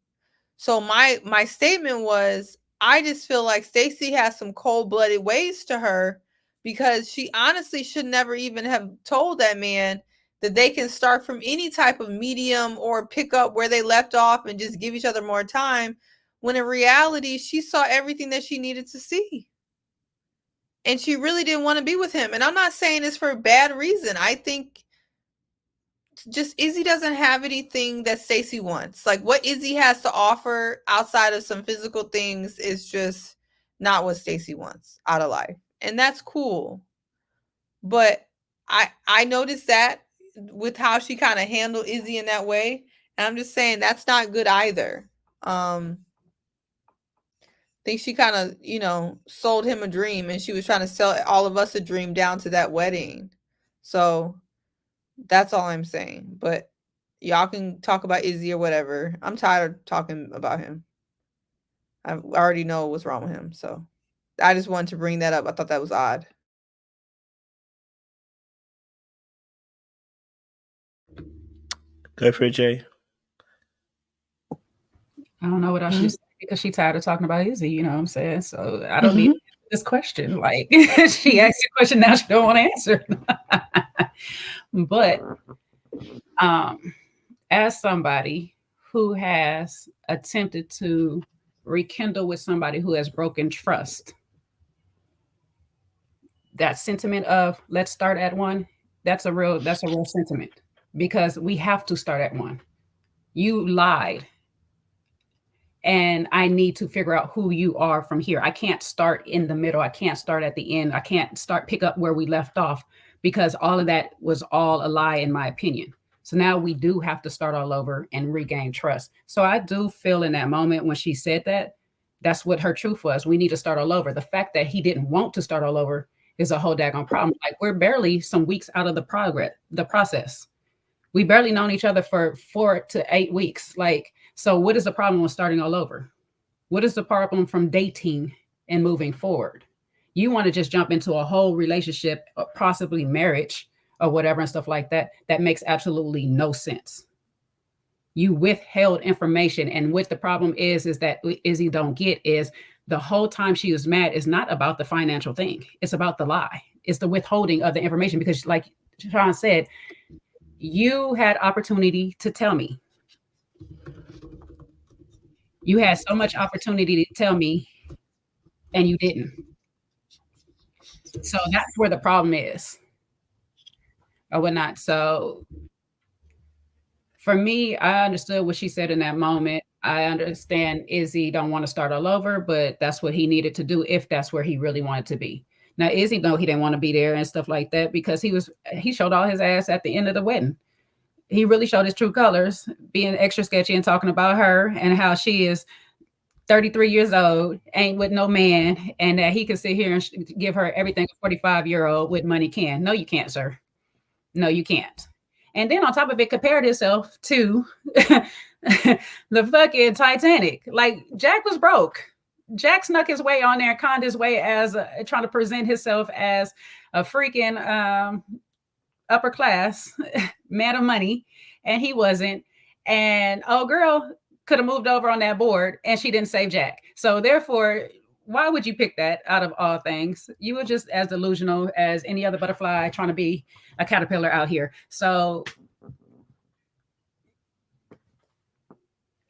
D: So my statement was, I just feel like Stacey has some cold-blooded ways to her, because she honestly should never even have told that man that they can start from any type of medium or pick up where they left off and just give each other more time, when in reality she saw everything that she needed to see. And she really didn't want to be with him. And I'm not saying this for a bad reason. I think just Izzy doesn't have anything that Stacey wants. Like, what Izzy has to offer outside of some physical things is just not what Stacey wants out of life. And that's cool. But I noticed that with how she kind of handled Izzy in that way. And I'm just saying that's not good either. I think she kind of, sold him a dream, and she was trying to sell all of us a dream down to that wedding. So that's all I'm saying. But y'all can talk about Izzy or whatever. I'm tired of talking about him. I already know what's wrong with him. So I just wanted to bring that up. I thought that was odd.
A: Go for it, Jay.
B: I don't know what I should say, because she's tired of talking about Izzy, you know what I'm saying? So I don't need this question. Like, she asked a question, now she don't want to answer. But as somebody who has attempted to rekindle with somebody who has broken trust, that sentiment of let's start at one, that's a real sentiment, because we have to start at one. You lied, and I need to figure out who you are from here. I can't start in the middle. I can't start at the end. I can't pick up where we left off, because all of that was all a lie, in my opinion. So now we do have to start all over and regain trust. So I do feel in that moment when she said that, that's what her truth was. We need to start all over. The fact that he didn't want to start all over is a whole daggone problem. Like, we're barely some weeks out of the process. We barely known each other for 4 to 8 weeks. Like, so what is the problem with starting all over? What is the problem from dating and moving forward? You want to just jump into a whole relationship, possibly marriage or whatever and stuff like that. That makes absolutely no sense. You withheld information. And what the problem is that Izzy don't get is the whole time she was mad is not about the financial thing. It's about the lie. It's the withholding of the information, because like Sean said, you had opportunity to tell me. You had so much opportunity to tell me, and you didn't. So that's where the problem is, or whatnot. So for me, I understood what she said in that moment. I understand Izzy don't want to start all over, but that's what he needed to do if that's where he really wanted to be. Now, Izzy, no, he didn't want to be there and stuff like that, because he showed all his ass at the end of the wedding. He really showed his true colors, being extra sketchy and talking about her and how she is 33 years old, ain't with no man, and that he can sit here and give her everything a 45-year-old with money can. No, you can't, sir. No, you can't. And then on top of it, compared himself to the fucking Titanic. Like, Jack was broke. Jack snuck his way on there and conned his way as trying to present himself as a freaking upper class man of money, and he wasn't. And oh, girl could have moved over on that board, and she didn't save Jack. So therefore, why would you pick that out of all things? You were just as delusional as any other butterfly trying to be a caterpillar out here. So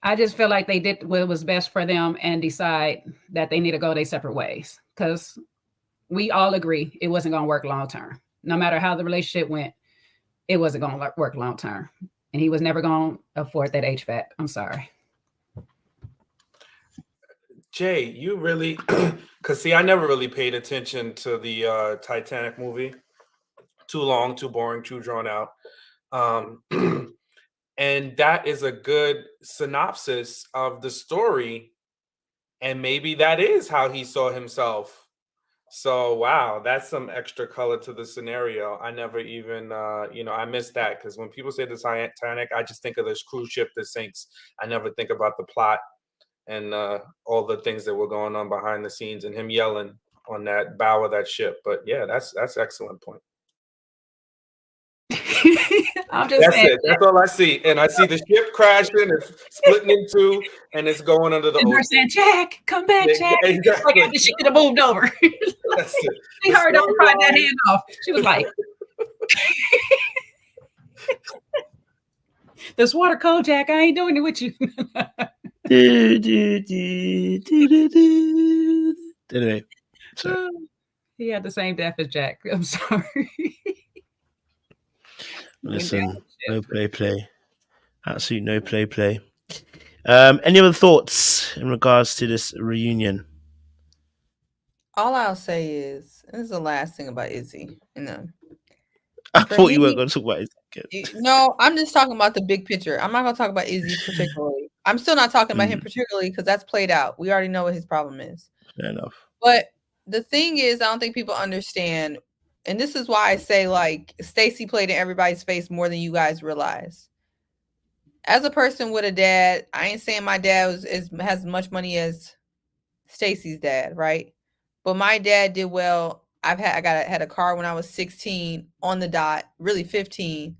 B: I just feel like they did what was best for them and decide that they need to go their separate ways, because we all agree it wasn't going to work long term. No matter how the relationship went, it wasn't going to work long term. And he was never going to afford that HVAC. I'm sorry.
C: Jay, you really, because see, I never really paid attention to the Titanic movie. Too long, too boring, too drawn out. And that is a good synopsis of the story. And maybe that is how he saw himself. So, wow, that's some extra color to the scenario. I never even, I missed that, because when people say the Titanic, I just think of this cruise ship that sinks. I never think about the plot and all the things that were going on behind the scenes and him yelling on that bow of that ship. But yeah, that's excellent point.
B: I'm just
C: That's
B: saying.
C: it. That's all I see. And I see the ship crashing, it's splitting in two, and it's going under the
B: And they're
C: ocean.
B: saying, Jack, come back,
C: Yeah,
B: Jack.
C: exactly.
B: Like after she could have moved over.
C: That's it.
B: She
C: The
B: heard her pry that
C: storyline-
B: hand off. She was like, this water cold, Jack. I ain't doing it with you.
A: Anyway, sorry.
B: He had the same death as Jack. I'm sorry.
A: Listen, no play. Absolute no play. Any other thoughts in regards to this reunion?
D: All I'll say is, this is the last thing about Izzy.
A: I
D: For
A: thought you
D: me-
A: weren't going to talk about it.
D: No, I'm just talking about the big picture. I'm not going to talk about Izzy particularly. I'm still not talking about him particularly, because that's played out. We already know what his problem is.
A: Fair enough.
D: But the thing is, I don't think people understand, and this is why I say, like, Stacey played in everybody's face more than you guys realize. As a person with a dad, I ain't saying my dad has as much money as Stacey's dad, right? But my dad did well. I had a car when I was 16 on the dot, really 15.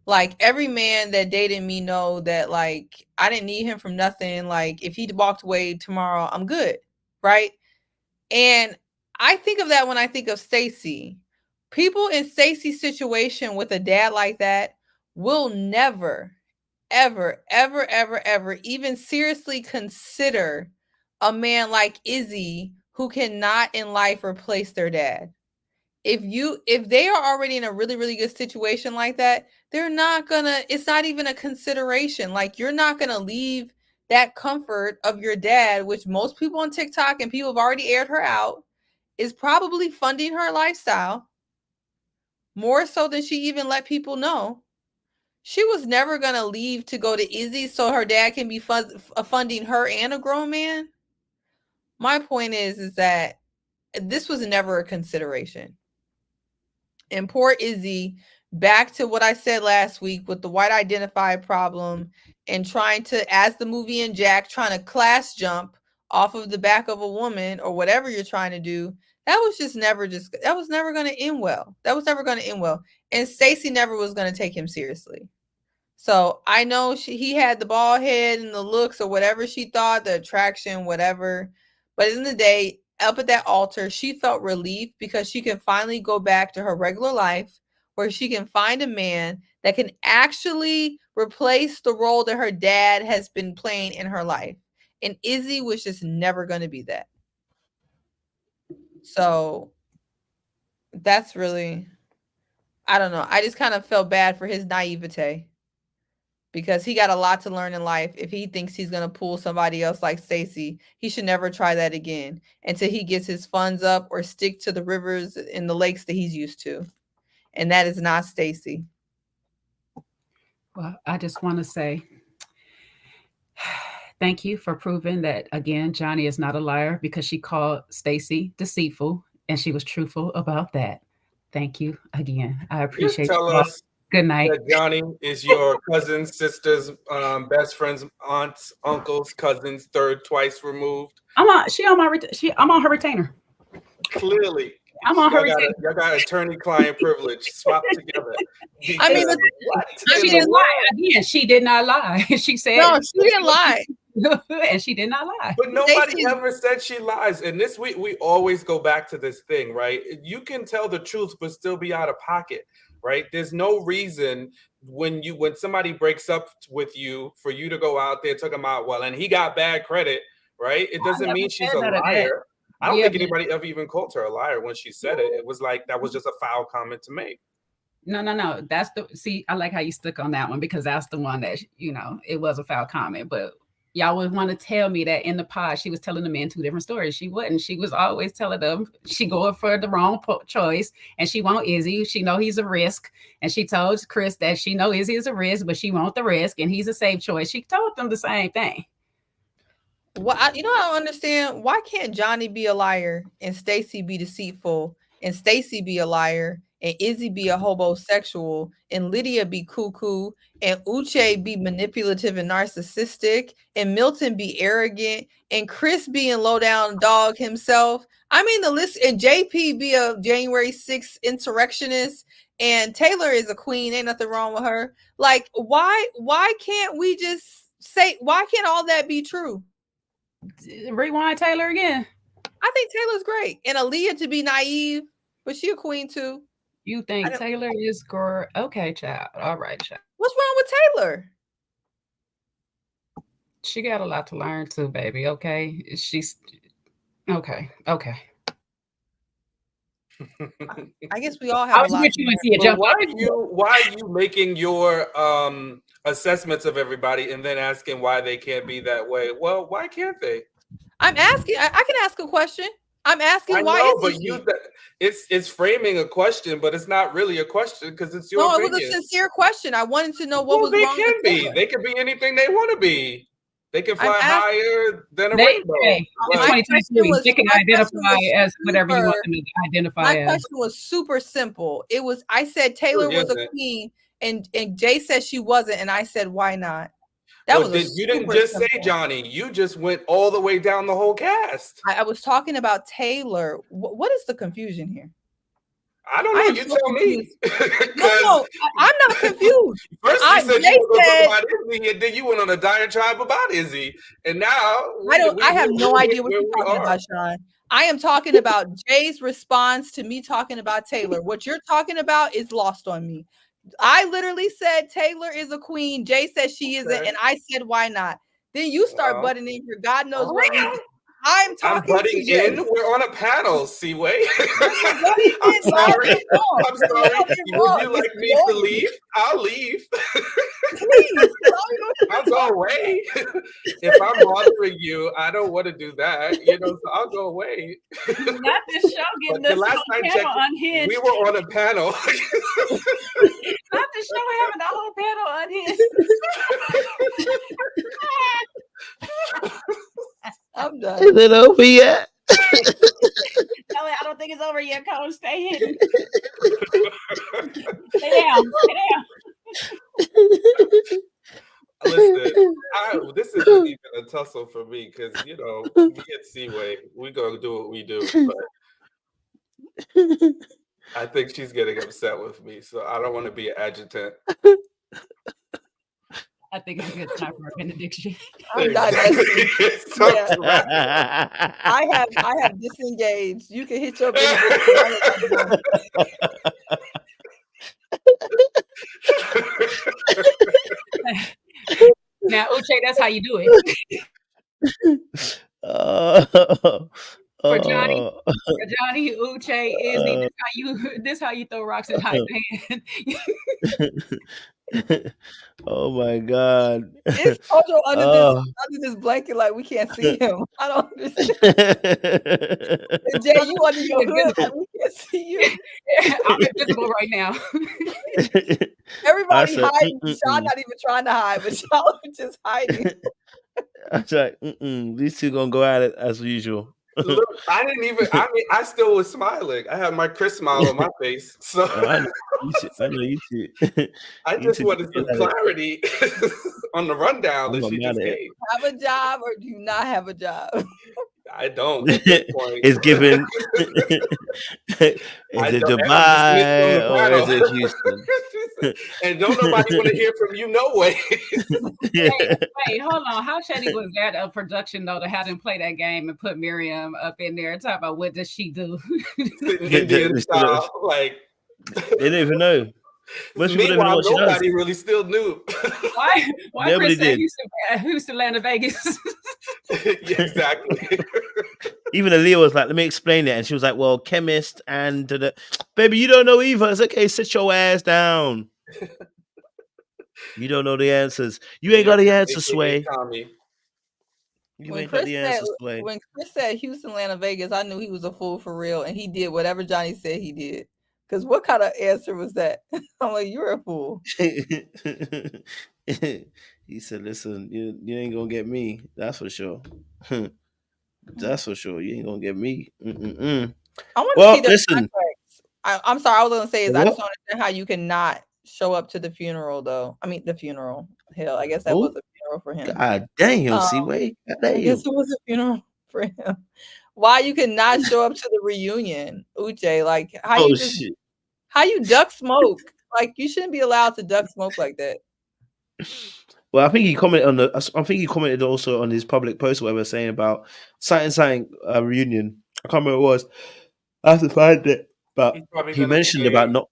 D: Like, every man that dated me know that, like, I didn't need him from nothing. Like, if he walked away tomorrow, I'm good, right? And I think of that when I think of Stacey. People in Stacey's situation with a dad like that will never, ever, ever, ever, ever even seriously consider a man like Izzy who cannot in life replace their dad. if they are already in a really, really good situation like that, they're not gonna, it's not even a consideration. Like, you're not gonna leave that comfort of your dad, which most people on TikTok and people have already aired her out, is probably funding her lifestyle more so than she even let people know. She was never gonna leave to go to Izzy so her dad can be funding her and a grown man. My point is that this was never a consideration. And poor Izzy, back to what I said last week with the white identified problem and trying to, as the movie in Jack, trying to class jump off of the back of a woman or whatever you're trying to do. That was never going to end well. That was never going to end well. And Stacey never was going to take him seriously. So I know he had the bald head and the looks or whatever she thought, the attraction, whatever. But in the day, up at that altar, she felt relief because she can finally go back to her regular life where she can find a man that can actually replace the role that her dad has been playing in her life. And Izzy was just never going to be that. So that's really, I don't know. I just kind of felt bad for his naivete because he got a lot to learn in life. If he thinks he's going to pull somebody else like Stacey, he should never try that again until he gets his funds up or stick to the rivers and the lakes that he's used to. And that is not Stacey.
B: Well, I just want to say thank you for proving that, again, Johnny is not a liar because she called Stacey deceitful and she was truthful about that. Thank you again. I appreciate it.
C: Just tell us.
B: Good night.
C: That Johnny is your cousin's sister's best friend's aunt's uncle's cousin's third twice removed.
B: I'm on her retainer.
C: Clearly.
B: I'm on her retainer.
C: Y'all got attorney-client privilege. Swap together.
D: I mean,
B: she didn't lie. Again, she did not lie. She said
D: no, she didn't lie.
B: And she did not lie.
C: But nobody ever said she lies. And this week we always go back to this thing, right? You can tell the truth but still be out of pocket, right? There's no reason when somebody breaks up with you for you to go out there talking about, well, and he got bad credit, right? It doesn't mean she's a liar. I don't think anybody ever even called her a liar when she said it. It was like that was just a foul comment to make.
B: No. That's I like how you stuck on that one because that's the one that, it was a foul comment. But y'all would want to tell me that in the pod, she was telling the men two different stories. She wouldn't. She was always telling them she going for the wrong choice and she want Izzy. She know he's a risk. And she told Chris that she know Izzy is a risk, but she want the risk and he's a safe choice. She told them the same thing.
D: Well, I don't understand. Why can't Johnny be a liar and Stacey be deceitful and Stacey be a liar and Izzy be a homosexual and Lydia be cuckoo and Uche be manipulative and narcissistic and Milton be arrogant and Chris being low down dog himself? I mean, the list, and JP be a January 6th insurrectionist and Taylor is a queen. Ain't nothing wrong with her. Like, why can't we just say, why can't all that be true?
B: Rewind Taylor again.
D: I think Taylor's great. And Aaliyah to be naive, but she a queen too.
B: You think Taylor is girl? Okay, child. All right, child.
D: What's wrong with Taylor?
B: She got a lot to learn too, baby. Okay. She's okay.
D: I guess we all have a lot to
C: learn. Why are you making your assessments of everybody and then asking why they can't be that way? Well, why can't they?
D: I'm asking. I can ask a question. I'm asking why.
C: But it's framing a question, but it's not really a question because it's your opinion.
D: It was a sincere question. I wanted to know what was wrong.
C: They can be. They can be anything they want to be. They can fly higher than a rainbow.
B: It's 2023. They can identify as whatever you want them to identify as.
D: My question was super simple. It was, I said Taylor was a queen, and Jay said she wasn't, and I said, why not?
C: You didn't just say Johnny. You just went all the way down the whole cast.
D: I was talking about Taylor. What is the confusion here?
C: I don't know. You tell me.
D: No, I'm not confused.
C: First you said you were going to talk about Izzy, and then you went on a diatribe about Izzy. And now
D: I have no idea what you're talking about, Sean. I am talking about Jay's response to me talking about Taylor. What you're talking about is lost on me. I literally said Taylor is a queen. Jay said she isn't, and I said why not? Then you start butting in here. God knows what. I'm
C: I'm
D: talking
C: butting
D: to Jay.
C: in. We're on a panel, Seaway.
D: Butting
C: I'm
D: in,
C: sorry.
D: nothing wrong.
C: I'm sorry.
D: Nothing
C: Would
D: wrong.
C: you like
D: It's
C: me to
D: yours.
C: leave? I'll leave.
D: Please.
C: I'll go away. If I'm bothering you, I don't want to do that. So I'll go away.
B: Not this show getting
C: But the
B: this
C: last
B: whole
C: I
B: panel
C: checked,
B: unhinged.
C: we were on a panel.
B: Not the show having the whole panel unhinged.
D: I'm done.
A: Is it over yet?
B: Ellie, I don't think it's over yet, Coach. Stay hidden. Stay down.
C: Listen, this isn't even a tussle for me because me and Seaway, we gonna do what we do. But I think she's getting upset with me, so I don't want to be an adjutant.
B: I think it's a good time for a benediction.
D: I'm not
C: It's time
D: Yeah.
C: to wrap it up.
D: I have disengaged. You can hit your benediction.
B: Now, Uche, that's how you do it. For Johnny, Uche, Izzy, this how you throw rocks in high hand.
A: Oh my God.
D: It's Ojo under this blanket, like we can't see him. I don't understand. And Jay, you under your hood, like we can't see you.
B: I'm invisible right now.
D: Everybody
A: said,
D: hiding. Y'all not even trying to hide, but y'all are just hiding.
A: I was like, these two gonna go at it as usual.
C: Look, I still was smiling. I had my Chris smile on my face. So
A: I know you too.
C: I just wanted some clarity on the rundown that she just gave.
D: Have a job or do you not have a job?
C: I don't at this point.
A: It's given. Is it Dubai or is it Houston?
C: And don't nobody want to hear from you, no way.
B: Wait, hold on. How shady was that a production though to have them play that game and put Miriam up in there and talk about what does she do?
C: Indian style, like
A: they didn't even know.
C: Meanwhile, nobody really still knew.
B: Why
A: Nobody
B: Chris
A: did.
B: Houston, Atlanta, Vegas?
C: Exactly.
A: Even Aaliyah was like, let me explain it. And she was like, well, chemist and baby, you don't know either. It's okay, sit your ass down. You don't know the answers. You ain't got the answers, Sway. You ain't got the answers, Sway.
D: When Chris said Houston, Atlanta, Vegas, I knew he was a fool for real. And he did whatever Johnny said he did. Because what kind of answer was that? I'm like, you're a fool.
A: He said, listen, you ain't gonna get me. That's for sure. That's for sure. You ain't gonna get me.
D: I want to see the contracts. I'm sorry, I was gonna say is I just don't understand how you cannot show up to the funeral though. I mean the funeral. Hell, I guess that was a funeral for him.
A: God damn, Seaway.
D: I guess it was a funeral for him. Why you cannot show up to the reunion, Uche? Like how you duck smoke? Like you shouldn't be allowed to duck smoke like that.
A: Well, I think he commented also on his public post where we're saying about something reunion. I can't remember what it was. I have to find it, but he mentioned about not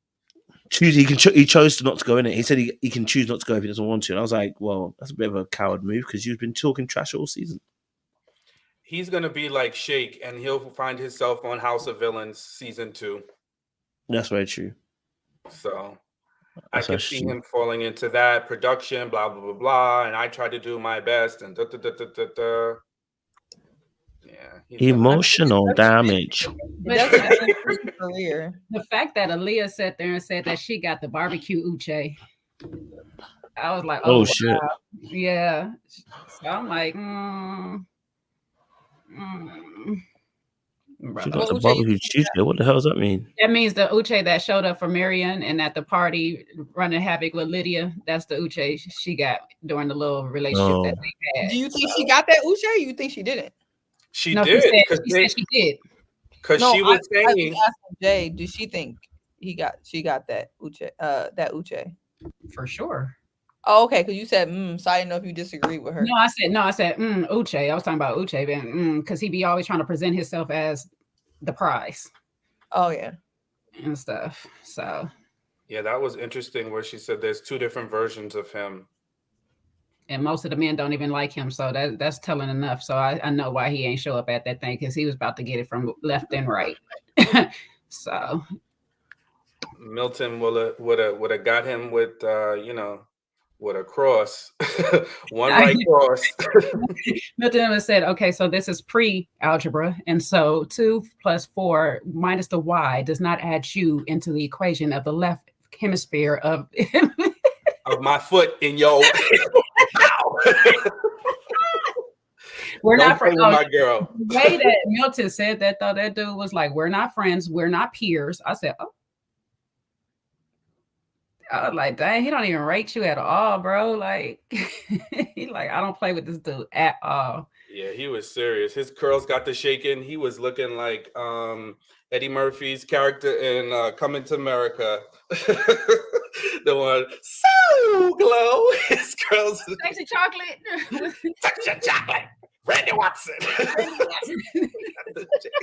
A: choosing. He chose not to go in it. He said he can choose not to go if he doesn't want to. And I was like, well, that's a bit of a coward move because you've been talking trash all season.
C: He's gonna be like Shake, and he'll find himself on House of Villains season 2.
A: That's very true.
C: So I can see him falling into that production, blah blah blah blah, and I tried to do my best, and yeah,
A: emotional damage.
B: The fact that Aaliyah sat there and said that she got the barbecue Uche, I was like, oh shit, wow. Yeah. So I'm like,
A: She got the barbecue Tuesday. What the hell does that mean?
B: That means the Uche that showed up for Marion and at the party running havoc with Lydia. That's the Uche she got during the little relationship that they had.
D: Do you think she got that Uche? Or you think she didn't?
C: She did.
B: She said she did.
C: Because she was saying,
D: I was asking Jay, do she think she got that Uche? That Uche
B: for sure.
D: Oh, okay, because you said so I didn't know if you disagreed with her.
B: No, I said Uche. I was talking about Uche, because he be always trying to present himself as the prize.
D: Oh yeah,
B: and stuff. So
C: yeah, that was interesting. Where she said there's 2 different versions of him.
B: And most of the men don't even like him, so that's telling enough. So I know why he ain't show up at that thing, because he was about to get it from left and right. So
C: Milton would have got him with with a cross, one right cross.
B: Milton said, okay, so this is pre-algebra, and so 2 + 4 minus the y does not add you into the equation of the left hemisphere of
C: of my foot in your.
B: We're
C: Don't
B: not
C: play with my girl.
B: The way that Milton said that, though, that dude was like, "We're not friends. We're not peers." I said, "Oh." I was like, dang, he don't even rate you at all, bro. Like, he like, I don't play with this dude at all.
C: Yeah, he was serious. His curls got to shaking. He was looking like Eddie Murphy's character in Coming to America. The one, so glow. His curls.
B: Sexy chocolate.
C: Sexy chocolate. Randy Watson.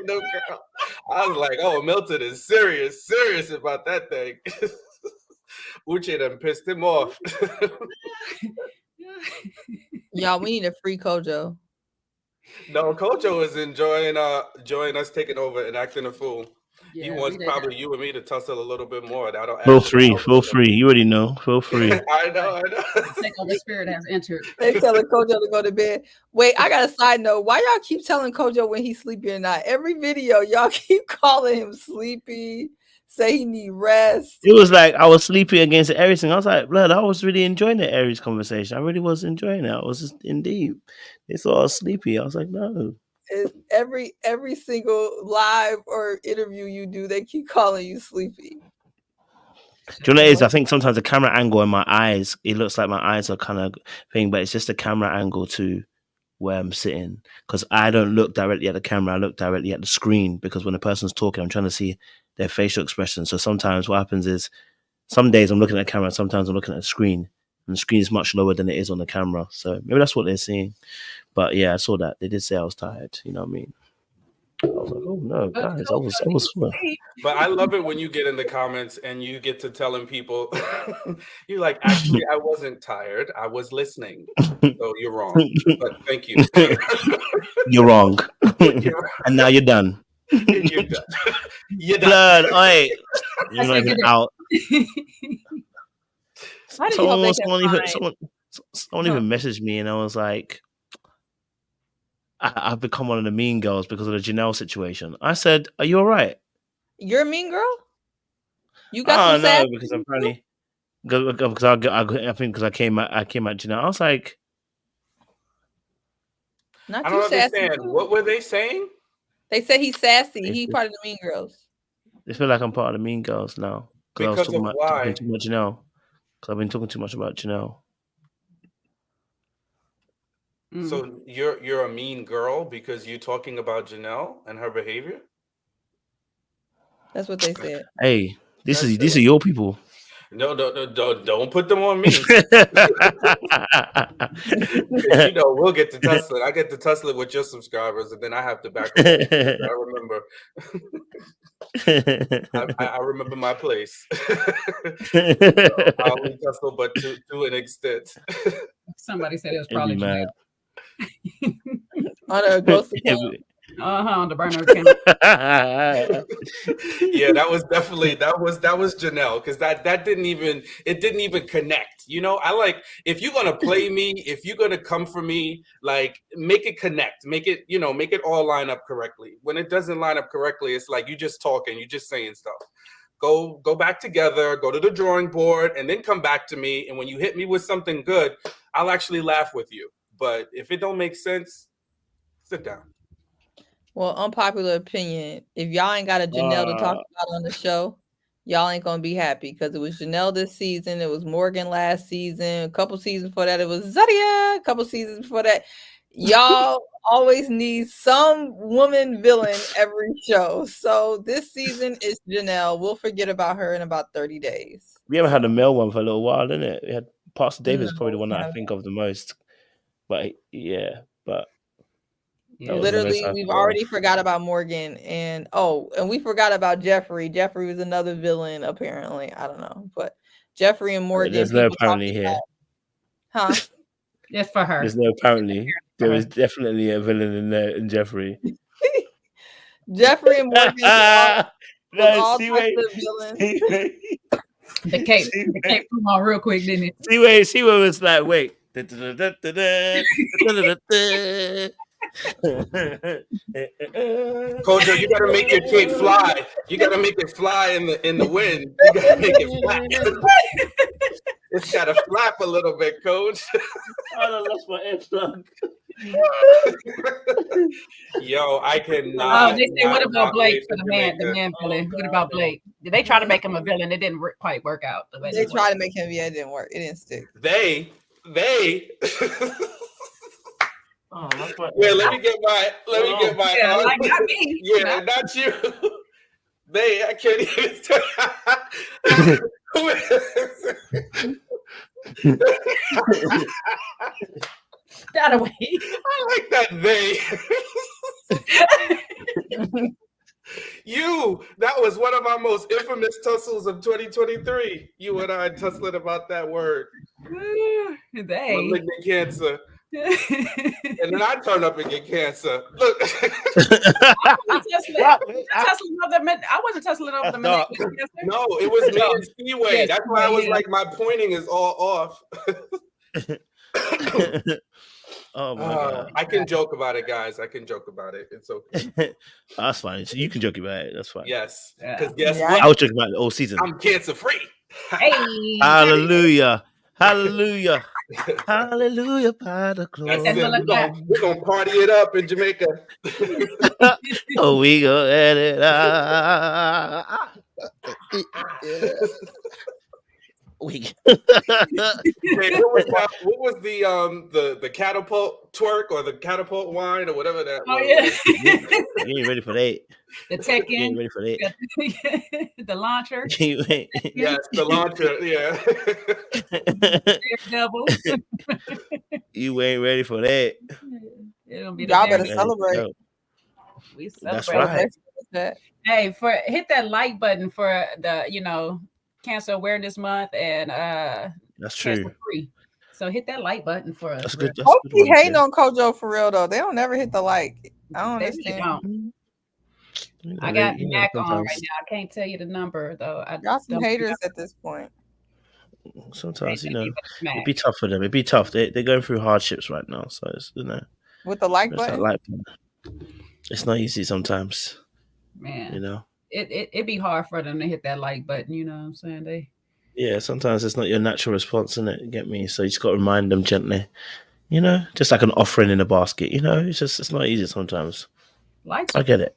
C: No girl. I was like, oh, Milton is serious about that thing. Uche done pissed him off.
D: Y'all, we need a free Kojo.
C: No, Kojo is enjoying us taking over and acting a fool.
B: Yeah,
C: he wants probably you and me to tussle a little bit more.
A: Feel free. You already know. Feel free.
C: I know.
B: Take over spirit has entered.
D: They telling Kojo to go to bed. Wait, I got a side note. Why y'all keep telling Kojo when he's sleepy or not? Every video, y'all keep calling him sleepy. Say he need rest.
A: It was like I was sleepy against everything. I was like, blood, I was really enjoying the Aries conversation. I really was enjoying it. I was just indeed. They thought I was sleepy. I was like, no.
D: Every single live or interview you do, they keep calling you sleepy.
A: Do you know what it is? I think sometimes the camera angle in my eyes, it looks like my eyes are kind of thing, but it's just the camera angle to where I'm sitting. Because I don't look directly at the camera, I look directly at the screen, because when the person's talking, I'm trying to see their facial expression. So sometimes what happens is, some days I'm looking at the camera, sometimes I'm looking at the screen, and the screen is much lower than it is on the camera. So maybe that's what they're seeing. But yeah, I saw that. They did say I was tired, you know what I mean? I was like, oh no, guys, I was full.
C: But I love it when you get in the comments and you get to telling people, you're like, actually, I wasn't tired. I was listening. So you're wrong. But thank you.
A: You're wrong. And now you're done.
C: You're done. You're done.
A: Blood, oi. You're not even out. Someone even messaged me and I was like, I've become one of the mean girls because of the Janelle situation. I said, are you all right?
D: You're a mean girl? You got some
A: no, because apparently, I think because I came at Janelle. I was like,
D: not
C: I
D: too
C: don't
D: sassy.
C: understand. What were they saying?
D: They said he's sassy. He's part of the mean girls.
A: I feel like I'm part of the mean girls now.
C: Because
A: I was
C: of why?
A: talking too much Janelle. Because I've been talking too much about Janelle.
C: So you're a mean girl because you're talking about Janelle and her behavior?
D: That's what they said.
A: Hey, these are your people.
C: No, don't put them on me. You know, we'll get to tussle it. I get to tussle it with your subscribers, and then I have to back up. I remember. I remember my place. I only tussle, but to an extent.
B: Somebody said it was probably mad.
D: On a ghost account.
B: On the burner account.
C: Yeah, that was Janelle, because that didn't even connect. You know, I like, if you're gonna play me, if you're gonna come for me, like, make it connect, make it all line up correctly. When it doesn't line up correctly, it's like you just talking, you just saying stuff. Go back together, go to the drawing board, and then come back to me. And when you hit me with something good, I'll actually laugh with you. But if it don't make sense, sit down.
D: Well, unpopular opinion, if y'all ain't got a Janelle to talk about on the show, y'all ain't gonna be happy, because it was Janelle this season, it was Morgan last season, a couple seasons before that it was Zadia, a couple seasons before that. Y'all always need some woman villain every show. So this season is Janelle. We'll forget about her in about 30 days.
A: We haven't had a male one for a little while, didn't it? We had Pastor Davis, probably the one that I think of the most. But yeah.
D: Literally, we've already forgot about Morgan, and we forgot about Jeffrey. Jeffrey was another villain, apparently. I don't know, but Jeffrey and Morgan.
A: There's no apparently here.
D: Huh?
B: It's for her.
A: There's no apparently. There is definitely a villain in there in Jeffrey.
D: Jeffrey and Morgan was all
A: see
D: types
A: wait,
D: of villains.
B: The cape come on real quick, didn't it?
A: see where it's like, wait.
C: Kojo, you gotta make your cape fly. You gotta make it fly in the wind. You gotta make it flap. It's gotta flap a little bit, Coach.
A: I lost my earplug.
C: Yo, I cannot.
B: Oh, they say, what about Blake for the man
C: Jamaica.
B: villain? What about Blake? Did they try to make him a villain? It didn't quite work out. The way
D: They tried to make him, it didn't work. It didn't stick.
C: They.
A: Oh, that's what.
C: Wait, let me get my.
B: Yeah, like not me.
C: Yeah, not you. They. I can't even.
B: That away.
C: I like that they. That was one of our most infamous tussles of 2023. You and I tussling about that word.
B: They.
C: Malignant cancer. And then I turn up and get cancer. Look.
B: I wasn't tussling over the
A: No.
C: No, it was me and Seaway.
B: Yes,
C: That's why I was
B: yeah.
C: like, my pointing is all off.
A: Oh my god.
C: I can joke about it, guys. I can joke about it. It's okay.
A: That's fine. So you can joke about it. That's fine.
C: Yes.
B: Yeah.
C: Because guess
D: Yeah.
C: what?
A: I was joking about it all season.
C: I'm cancer free.
B: Hey.
A: Hallelujah. Hallelujah. Hallelujah by the
C: That's
A: glory.
C: it. We're gonna party it up in Jamaica.
A: Oh, we go at it. We
C: Hey, what was the catapult twerk or the catapult wine or whatever that
B: Oh
C: was?
B: yeah.
A: you ain't ready for that.
B: The tech
A: You ain't
B: in,
A: ready for that.
B: the launcher,
A: You ain't.
C: Yes, the launcher. Yeah.
B: Daredevil.
A: You ain't ready for that.
B: It'll be
D: Y'all better
B: Daredevil.
D: celebrate.
B: We
A: That's
B: celebrate.
A: right.
B: Hey, hit that like button for the Cancer Awareness Month and
A: That's true.
B: cancer free. So hit that like button for us.
A: That's good. That's
D: Hope
A: good
D: he
A: one,
D: hating
A: yeah.
D: on Kojo for real though. They don't never hit the like. I don't
B: They really
D: understand.
B: don't.
A: You know,
B: I got
A: you know,
B: Mac on right
A: sometimes-
B: now. I can't tell you the number though.
D: Y'all some
B: don't
D: haters at this point.
A: Sometimes,
B: remember Mac.
A: it'd be tough for them. It'd be tough. They're going through hardships right now, so it's
D: With the like
A: it's that
D: button.
A: like button. It's not easy sometimes,
B: Man, it'd be hard for them to hit that like button. You know what I'm saying?
A: Yeah, sometimes it's not your natural response, isn't it? You get me? So you just got to remind them gently. Just like an offering in a basket. It's not easy sometimes.
B: Likes.
A: I get it.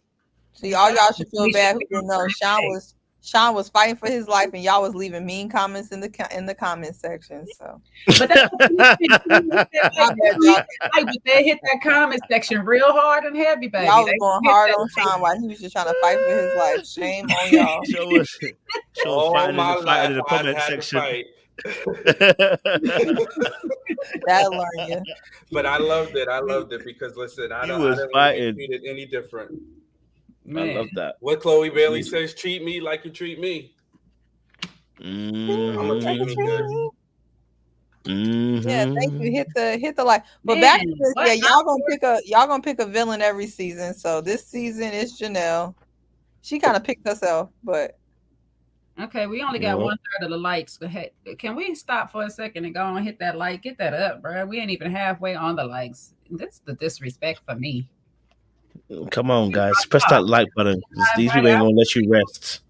D: See, all y'all should feel bad who didn't know Sean was fighting for his life and y'all was leaving mean comments in the comment section. So
B: But that's
D: My bad, y'all.
B: but they hit that comment section real hard and heavy, baby.
D: Y'all was
B: They
D: going
B: hit
D: hard
B: that
D: on
B: thing.
D: Sean while he was just trying to fight for his life. Shame on y'all.
A: Show fighting in the
C: I've
A: comment
C: had to
A: section.
C: fight.
D: That'll learn you.
C: But I loved it because listen, I
A: He
C: don't
A: was
C: want to
A: fighting.
C: be treated any different.
A: I
B: Man.
A: love that.
C: What Chloe Bailey says, treat me like you treat me.
A: Mhm.
C: I'm gonna treat me good.
A: Mhm.
D: Yeah, thank you. Hit the like. But back to
B: Man,
D: this,
B: what?
D: yeah, y'all gonna pick a villain every season. So this season is Janelle. She kind of picked herself, but
B: Okay, we only got
A: Yeah.
B: 1/3 of the likes. Go ahead. Can we stop for a second and go and hit that like? Get that up, bro. We ain't even halfway on the likes. That's the disrespect for me.
A: Come on, guys. Press that like button. 'Cause these people ain't gonna let you rest.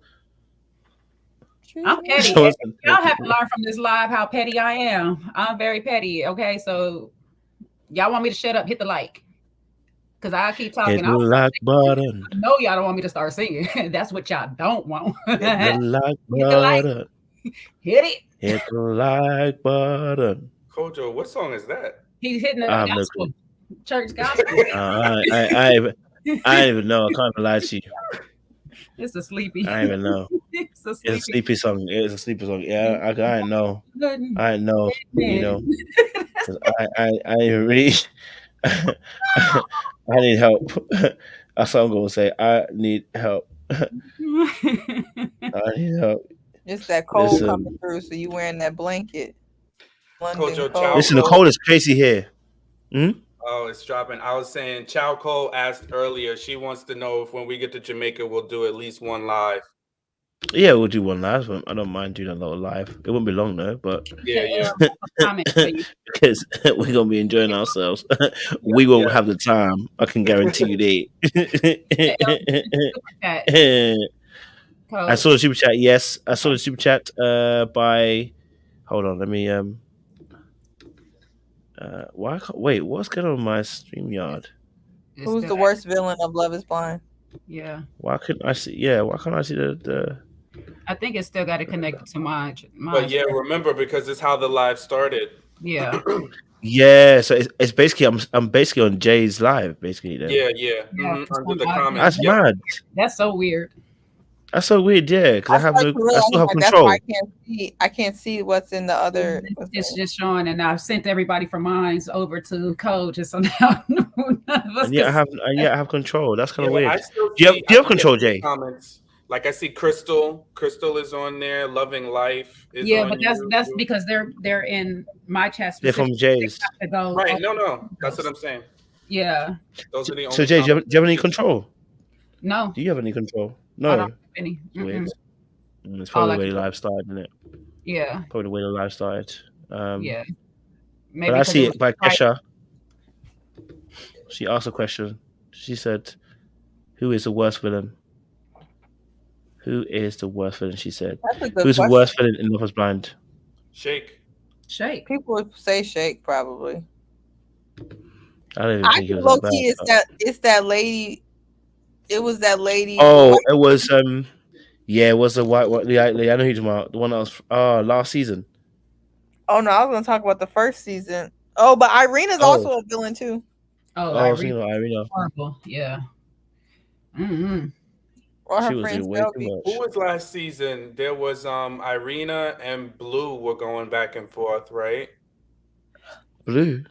B: I'm petty.
A: Show us some-
B: Y'all have to learn from this live how petty I am. I'm very petty. Okay, so y'all want me to shut up? Hit the like, because I keep
A: Hit
B: talking.
A: the
B: I
A: like button.
B: know y'all don't want me to start singing. That's what y'all don't want.
A: Hit the like
B: Hit the like.
A: button.
B: Hit it.
A: Hit the like button.
C: Kojo, what song is that?
B: He's hitting the
A: I have no
B: gospel, church gospel.
A: I don't even know. I can't lie to you.
B: It's a sleepy.
A: I don't even know.
B: It's a
A: It's
B: sleepy.
A: a sleepy song. It's a sleepy song. Yeah, I didn't know.
B: Good.
A: I didn't know. You
B: Man.
A: know, 'cause I really, I need help. That's what I'm gonna say. I need help. I need help.
D: it's that cold
A: Listen.
D: coming through, so you wearing that blanket. London
C: Kojo
D: Cole.
A: Listen, the cold is crazy here. Hmm?
C: Oh, it's dropping. I was saying, Chow Cole asked earlier. She wants to know if when we get to Jamaica, we'll do at least one live.
A: Yeah, we'll do one live. I don't mind doing a lot of live. It won't be long though, but
C: Yeah.
B: Comment, please.
A: because we're gonna be enjoying ourselves. We won't have the time. I can guarantee you
B: Chat,
A: that. I
B: Coach.
A: saw the super chat. Yes, I saw the super chat. By hold on, let me why? Wait, what's going on with my StreamYard?
B: It's
D: Who's the
B: still-
D: worst villain of Love Is Blind?
B: Yeah,
A: Why couldn't I see? Yeah, why can't I see the?
B: I think it's still got to connect to mine.
C: But yeah, remember, because it's how the live started.
B: Yeah.
A: Yeah, so it's basically I'm basically on Jay's live basically. Then.
C: Yeah.
B: Yeah,
C: Mhm,
B: for
C: under the
B: some odd
C: comments.
A: That's
C: Yeah.
A: mad.
B: That's so weird.
A: That's so weird. Yeah, because I have
D: started
A: no.
D: to realize,
A: I still have
D: like,
A: control.
D: That's why I can't see what's in the other.
B: It's just showing, and I've sent everybody from mines over to Coach, and so now none of us
A: And yeah,
B: can-
A: I have control. That's kind of
C: Yeah, I
A: weird.
C: still
A: Do you have-
C: see-
A: do you have
C: I can
A: control,
C: get
A: Jay?
C: Comments. Like I see Crystal. Crystal is on there. Loving Life is
B: Yeah,
C: on
B: but that's because they're in my chat.
A: They're from Jay's.
B: To go
C: right. No. That's what I'm saying.
B: Yeah.
C: Those are the only.
A: So Jay, do you
C: comments.
A: have any control?
B: No,
A: Do you have any control?
B: I
A: No.
B: don't have any.
A: Weird.
B: Mm-mm.
A: It's probably
B: All I
A: the way
B: can-
A: the live started, isn't it?
B: Yeah,
A: Probably the way the live started.
B: yeah. Maybe
A: But I
B: 'cause
A: see
B: it
A: it by
B: was right-
A: Kesha. She asked a question. She said, "Who is the worst villain?" Who is the worst villain? She said.
D: That's a good
A: Who's the
D: question.
A: worst villain in Love Is Blind?
C: Shake.
B: Shake.
D: People would say Shake probably.
A: I don't even
D: I
A: think he
D: think
A: was
D: low
A: that bad.
D: key it's that lady. It was that lady.
A: Oh, it was yeah, it was the white the I know who you're talking about. The one that was last season.
D: Oh no, I was gonna talk about the first season. Oh, but Irina's
A: Oh.
D: also a villain too.
B: Oh,
A: I was
B: Irene.
A: thinking of Irina.
B: Horrible. Yeah. Mm-hmm.
D: Or her
A: She was
D: friend
A: doing way too
D: Shelby.
C: Who
A: much.
C: was last season? There was Irina and Blue were going back and forth, right?
A: Blue.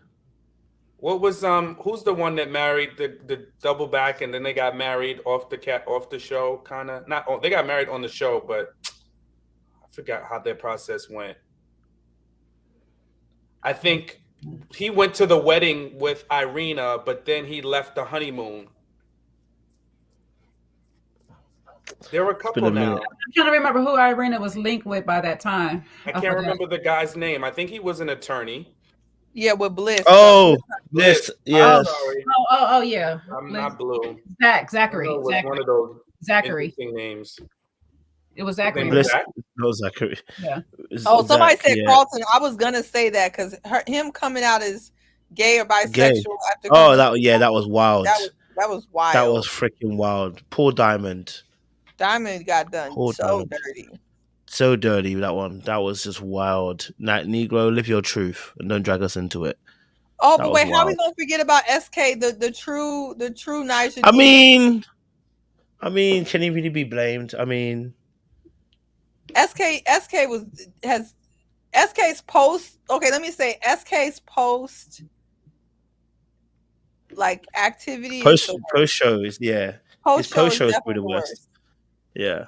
C: What was who's the one that married the double back and then they got married off the show, kind of not they got married on the show, but I forgot how their process went. I think he went to the wedding with Irina, but then he left the honeymoon. There were a couple
A: a
C: now.
A: minute.
B: I'm trying to remember who Irina was linked with by that time.
C: I
B: I
C: can't
B: forgot.
C: remember the guy's name. I think he was an attorney.
D: Yeah, with Bliss.
A: Oh,
C: Bliss.
A: this yes.
C: I'm sorry.
B: Oh, yeah.
C: I'm not Blue.
B: Zachary.
C: I know it was one of those
B: Zachary.
C: interesting names.
B: It was
C: name
B: Zachary.
C: was
A: Bliss.
C: Zach?
A: No, Zachary.
B: Yeah.
A: It's
D: Oh, somebody
A: Zach,
D: said
A: yeah.
D: Carlton. I was gonna say that because him coming out as gay or bisexual
A: Gay.
D: after
A: Oh, that was wild.
D: that was wild.
A: That was freaking wild. Poor Diamond.
D: Diamond got done
A: Poor
D: so
A: Diamond.
D: dirty.
A: So dirty, that one. That was just wild. Night Negro, live your truth and don't drag us into it.
D: Oh,
A: That
D: but
A: was
D: wait, how we
A: wild.
D: gonna forget about SK, the true Niger?
A: I mean, can he really be blamed? I mean,
D: SK's post. Okay, let me say SK's post like activity.
A: post shows, yeah. His post show is
D: definitely
A: probably the worst. Yeah.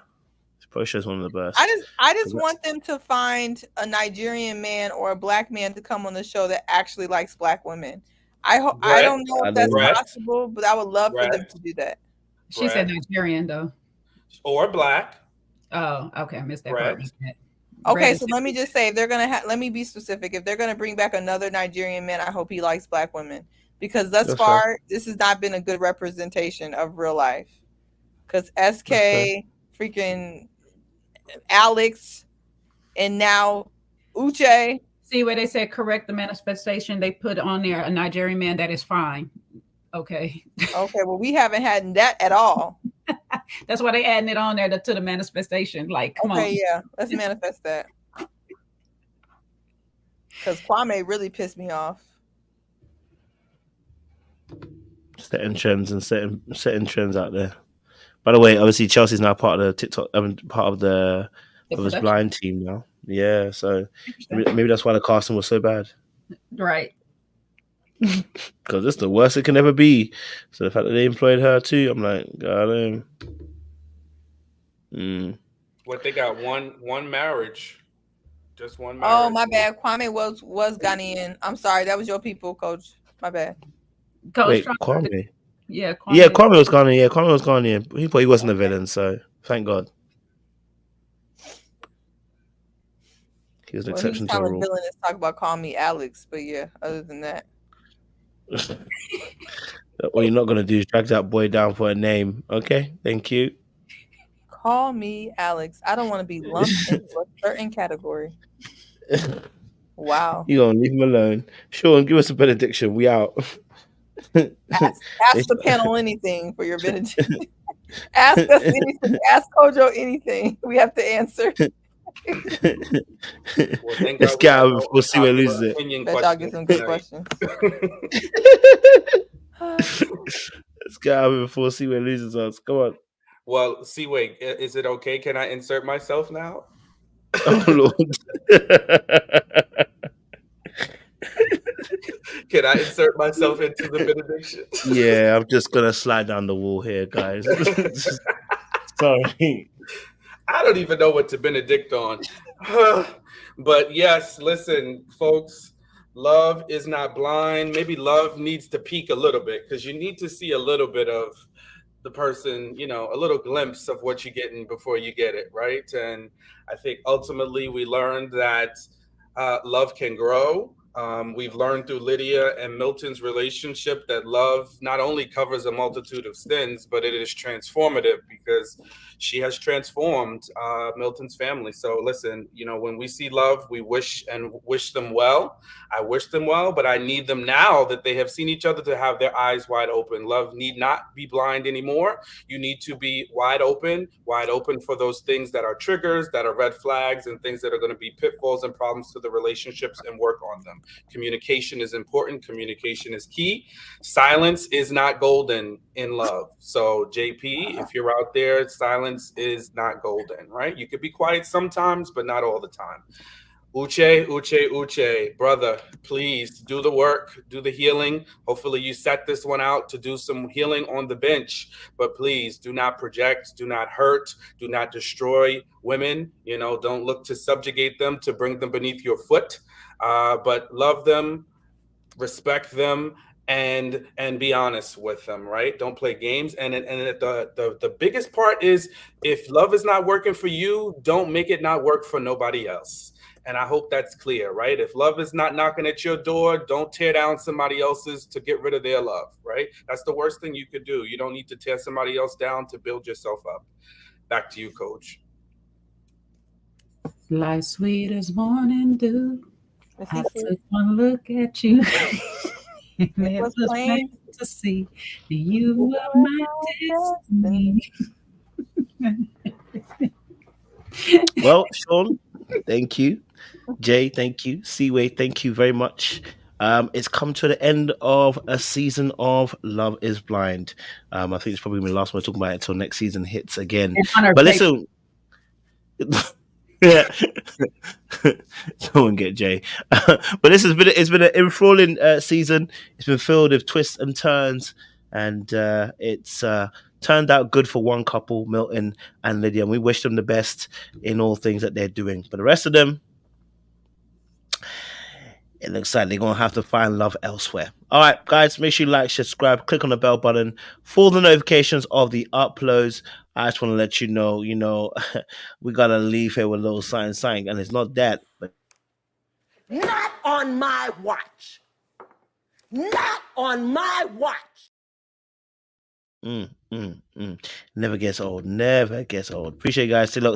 A: His post show is one of the best.
D: I just want them to find a Nigerian man or a black man to come on the show that actually likes black women. I
C: Brett?
D: don't know if that's
C: Brett?
D: possible, but I would love for them
C: Brett?
D: to do that.
B: She said Nigerian though.
C: Or black.
B: Oh, okay. I missed that
C: Brett.
B: part.
D: Okay,
B: Brett
D: so
B: is-
D: let me just say, if they're gonna let me be specific. If they're gonna bring back another Nigerian man, I hope he likes black women, because thus
A: That's
D: far this has not been a good representation of real life. Because SK, freaking Alex, and now Uche.
B: See where they said correct the manifestation, they put on there a Nigerian man that is fine. Okay.
D: Okay, well we haven't had that at all.
B: That's why they adding it on there to the manifestation. Like, come
D: Okay,
B: on.
D: yeah, let's manifest that. Because Kwame really pissed me off.
A: Setting trends and setting trends out there. By the way, obviously Chelsea's now part of the TikTok, part of the
B: The
A: of his
B: production.
A: blind team now. Yeah, so maybe that's why the casting was so bad.
B: Right.
A: Because it's the worst it can ever be. So the fact that they employed her too, I'm like, God damn.
C: What they got one marriage. Just one
D: Oh,
C: marriage.
D: my bad. Kwame was Ghanaian. I'm sorry. That was your people, Coach. My bad.
B: Coach
A: Wait,
B: Trump,
A: Kwame.
B: yeah, Kwame.
A: Yeah, Kwame was Ghanaian. Yeah, Kwame was Ghanaian. But he wasn't a villain, so thank God. He was an
D: Well, he was
A: exception to
D: kind
A: the
D: of
A: rule.
D: villainous. Talk about calling me Alex, but yeah. Other than that,
A: What you're not gonna do is drag that boy down for a name. Okay, thank you.
D: call me Alex. I don't want to be lumped into a certain category. Wow.
A: You gonna leave him alone. Sean, give us a benediction. We out.
D: Ask the panel anything for your benediction. Ask us anything. Ask Kojo anything. We have to answer.
C: Well, thank
A: Let's
C: God
A: get out
C: we have
A: before Siwe
C: unpopular
A: loses it.
C: opinion
D: Bet y'all get some good
C: questions
D: questions.
A: Let's get out before Siwe loses us. Come on.
C: Well, Seaway, is it okay? Can I insert myself now?
A: Oh Lord.
C: Can I insert myself into the benediction?
A: Yeah, I'm just gonna slide down the wall here, guys. Sorry.
C: I don't even know what to benedict on. But yes, listen, folks, love is not blind. Maybe love needs to peak a little bit because you need to see a little bit of the person, you know, a little glimpse of what you're getting before you get it, right? And I think ultimately we learned that love can grow. We've learned through Lydia and Milton's relationship that love not only covers a multitude of sins, but it is transformative because she has transformed Milton's family. So listen, you know, when we see love, we wish them well. I wish them well, but I need them now that they have seen each other to have their eyes wide open. Love need not be blind anymore. You need to be wide open for those things that are triggers, that are red flags, and things that are going to be pitfalls and problems to the relationships, and work on them. Communication is important. Communication is key. Silence is not golden in love. So JP, if you're out there, silence is not golden, right? You could be quiet sometimes, but not all the time. Uche, brother, please do the work, do the healing. Hopefully you set this one out to do some healing on the bench, but please do not project, do not hurt, do not destroy women. You know, don't look to subjugate them, to bring them beneath your foot, but love them, respect them, and be honest with them, right? Don't play games. And the biggest part is, if love is not working for you, don't make it not work for nobody else. And I hope that's clear, right? If love is not knocking at your door, don't tear down somebody else's to get rid of their love, right? That's the worst thing you could do. You don't need to tear somebody else down to build yourself up. Back to you, Coach.
B: Life sweet as morning dew. I took one look at you. It was plain to see you were my destiny.
A: Well, Sean, thank you. Jay, thank you. Seaway, thank you very much. It's come to the end of a season of Love is Blind. I think it's probably my last one talking about it until next season hits again. But listen, yeah, someone get Jay. But this has been it's been an enthralling season. It's been filled with twists and turns, and it's turned out good for one couple, Milton and Lydia, and we wish them the best in all things that they're doing. But the rest of them, it looks like they're going to have to find love elsewhere. All right, guys, make sure you like, subscribe, click on the bell button for the notifications of the uploads. I just want to let you know, we got to leave here with a little sign, and it's not that, but
F: not on my watch. Not on my watch.
A: Never gets old. Never gets old. Appreciate you guys. See you.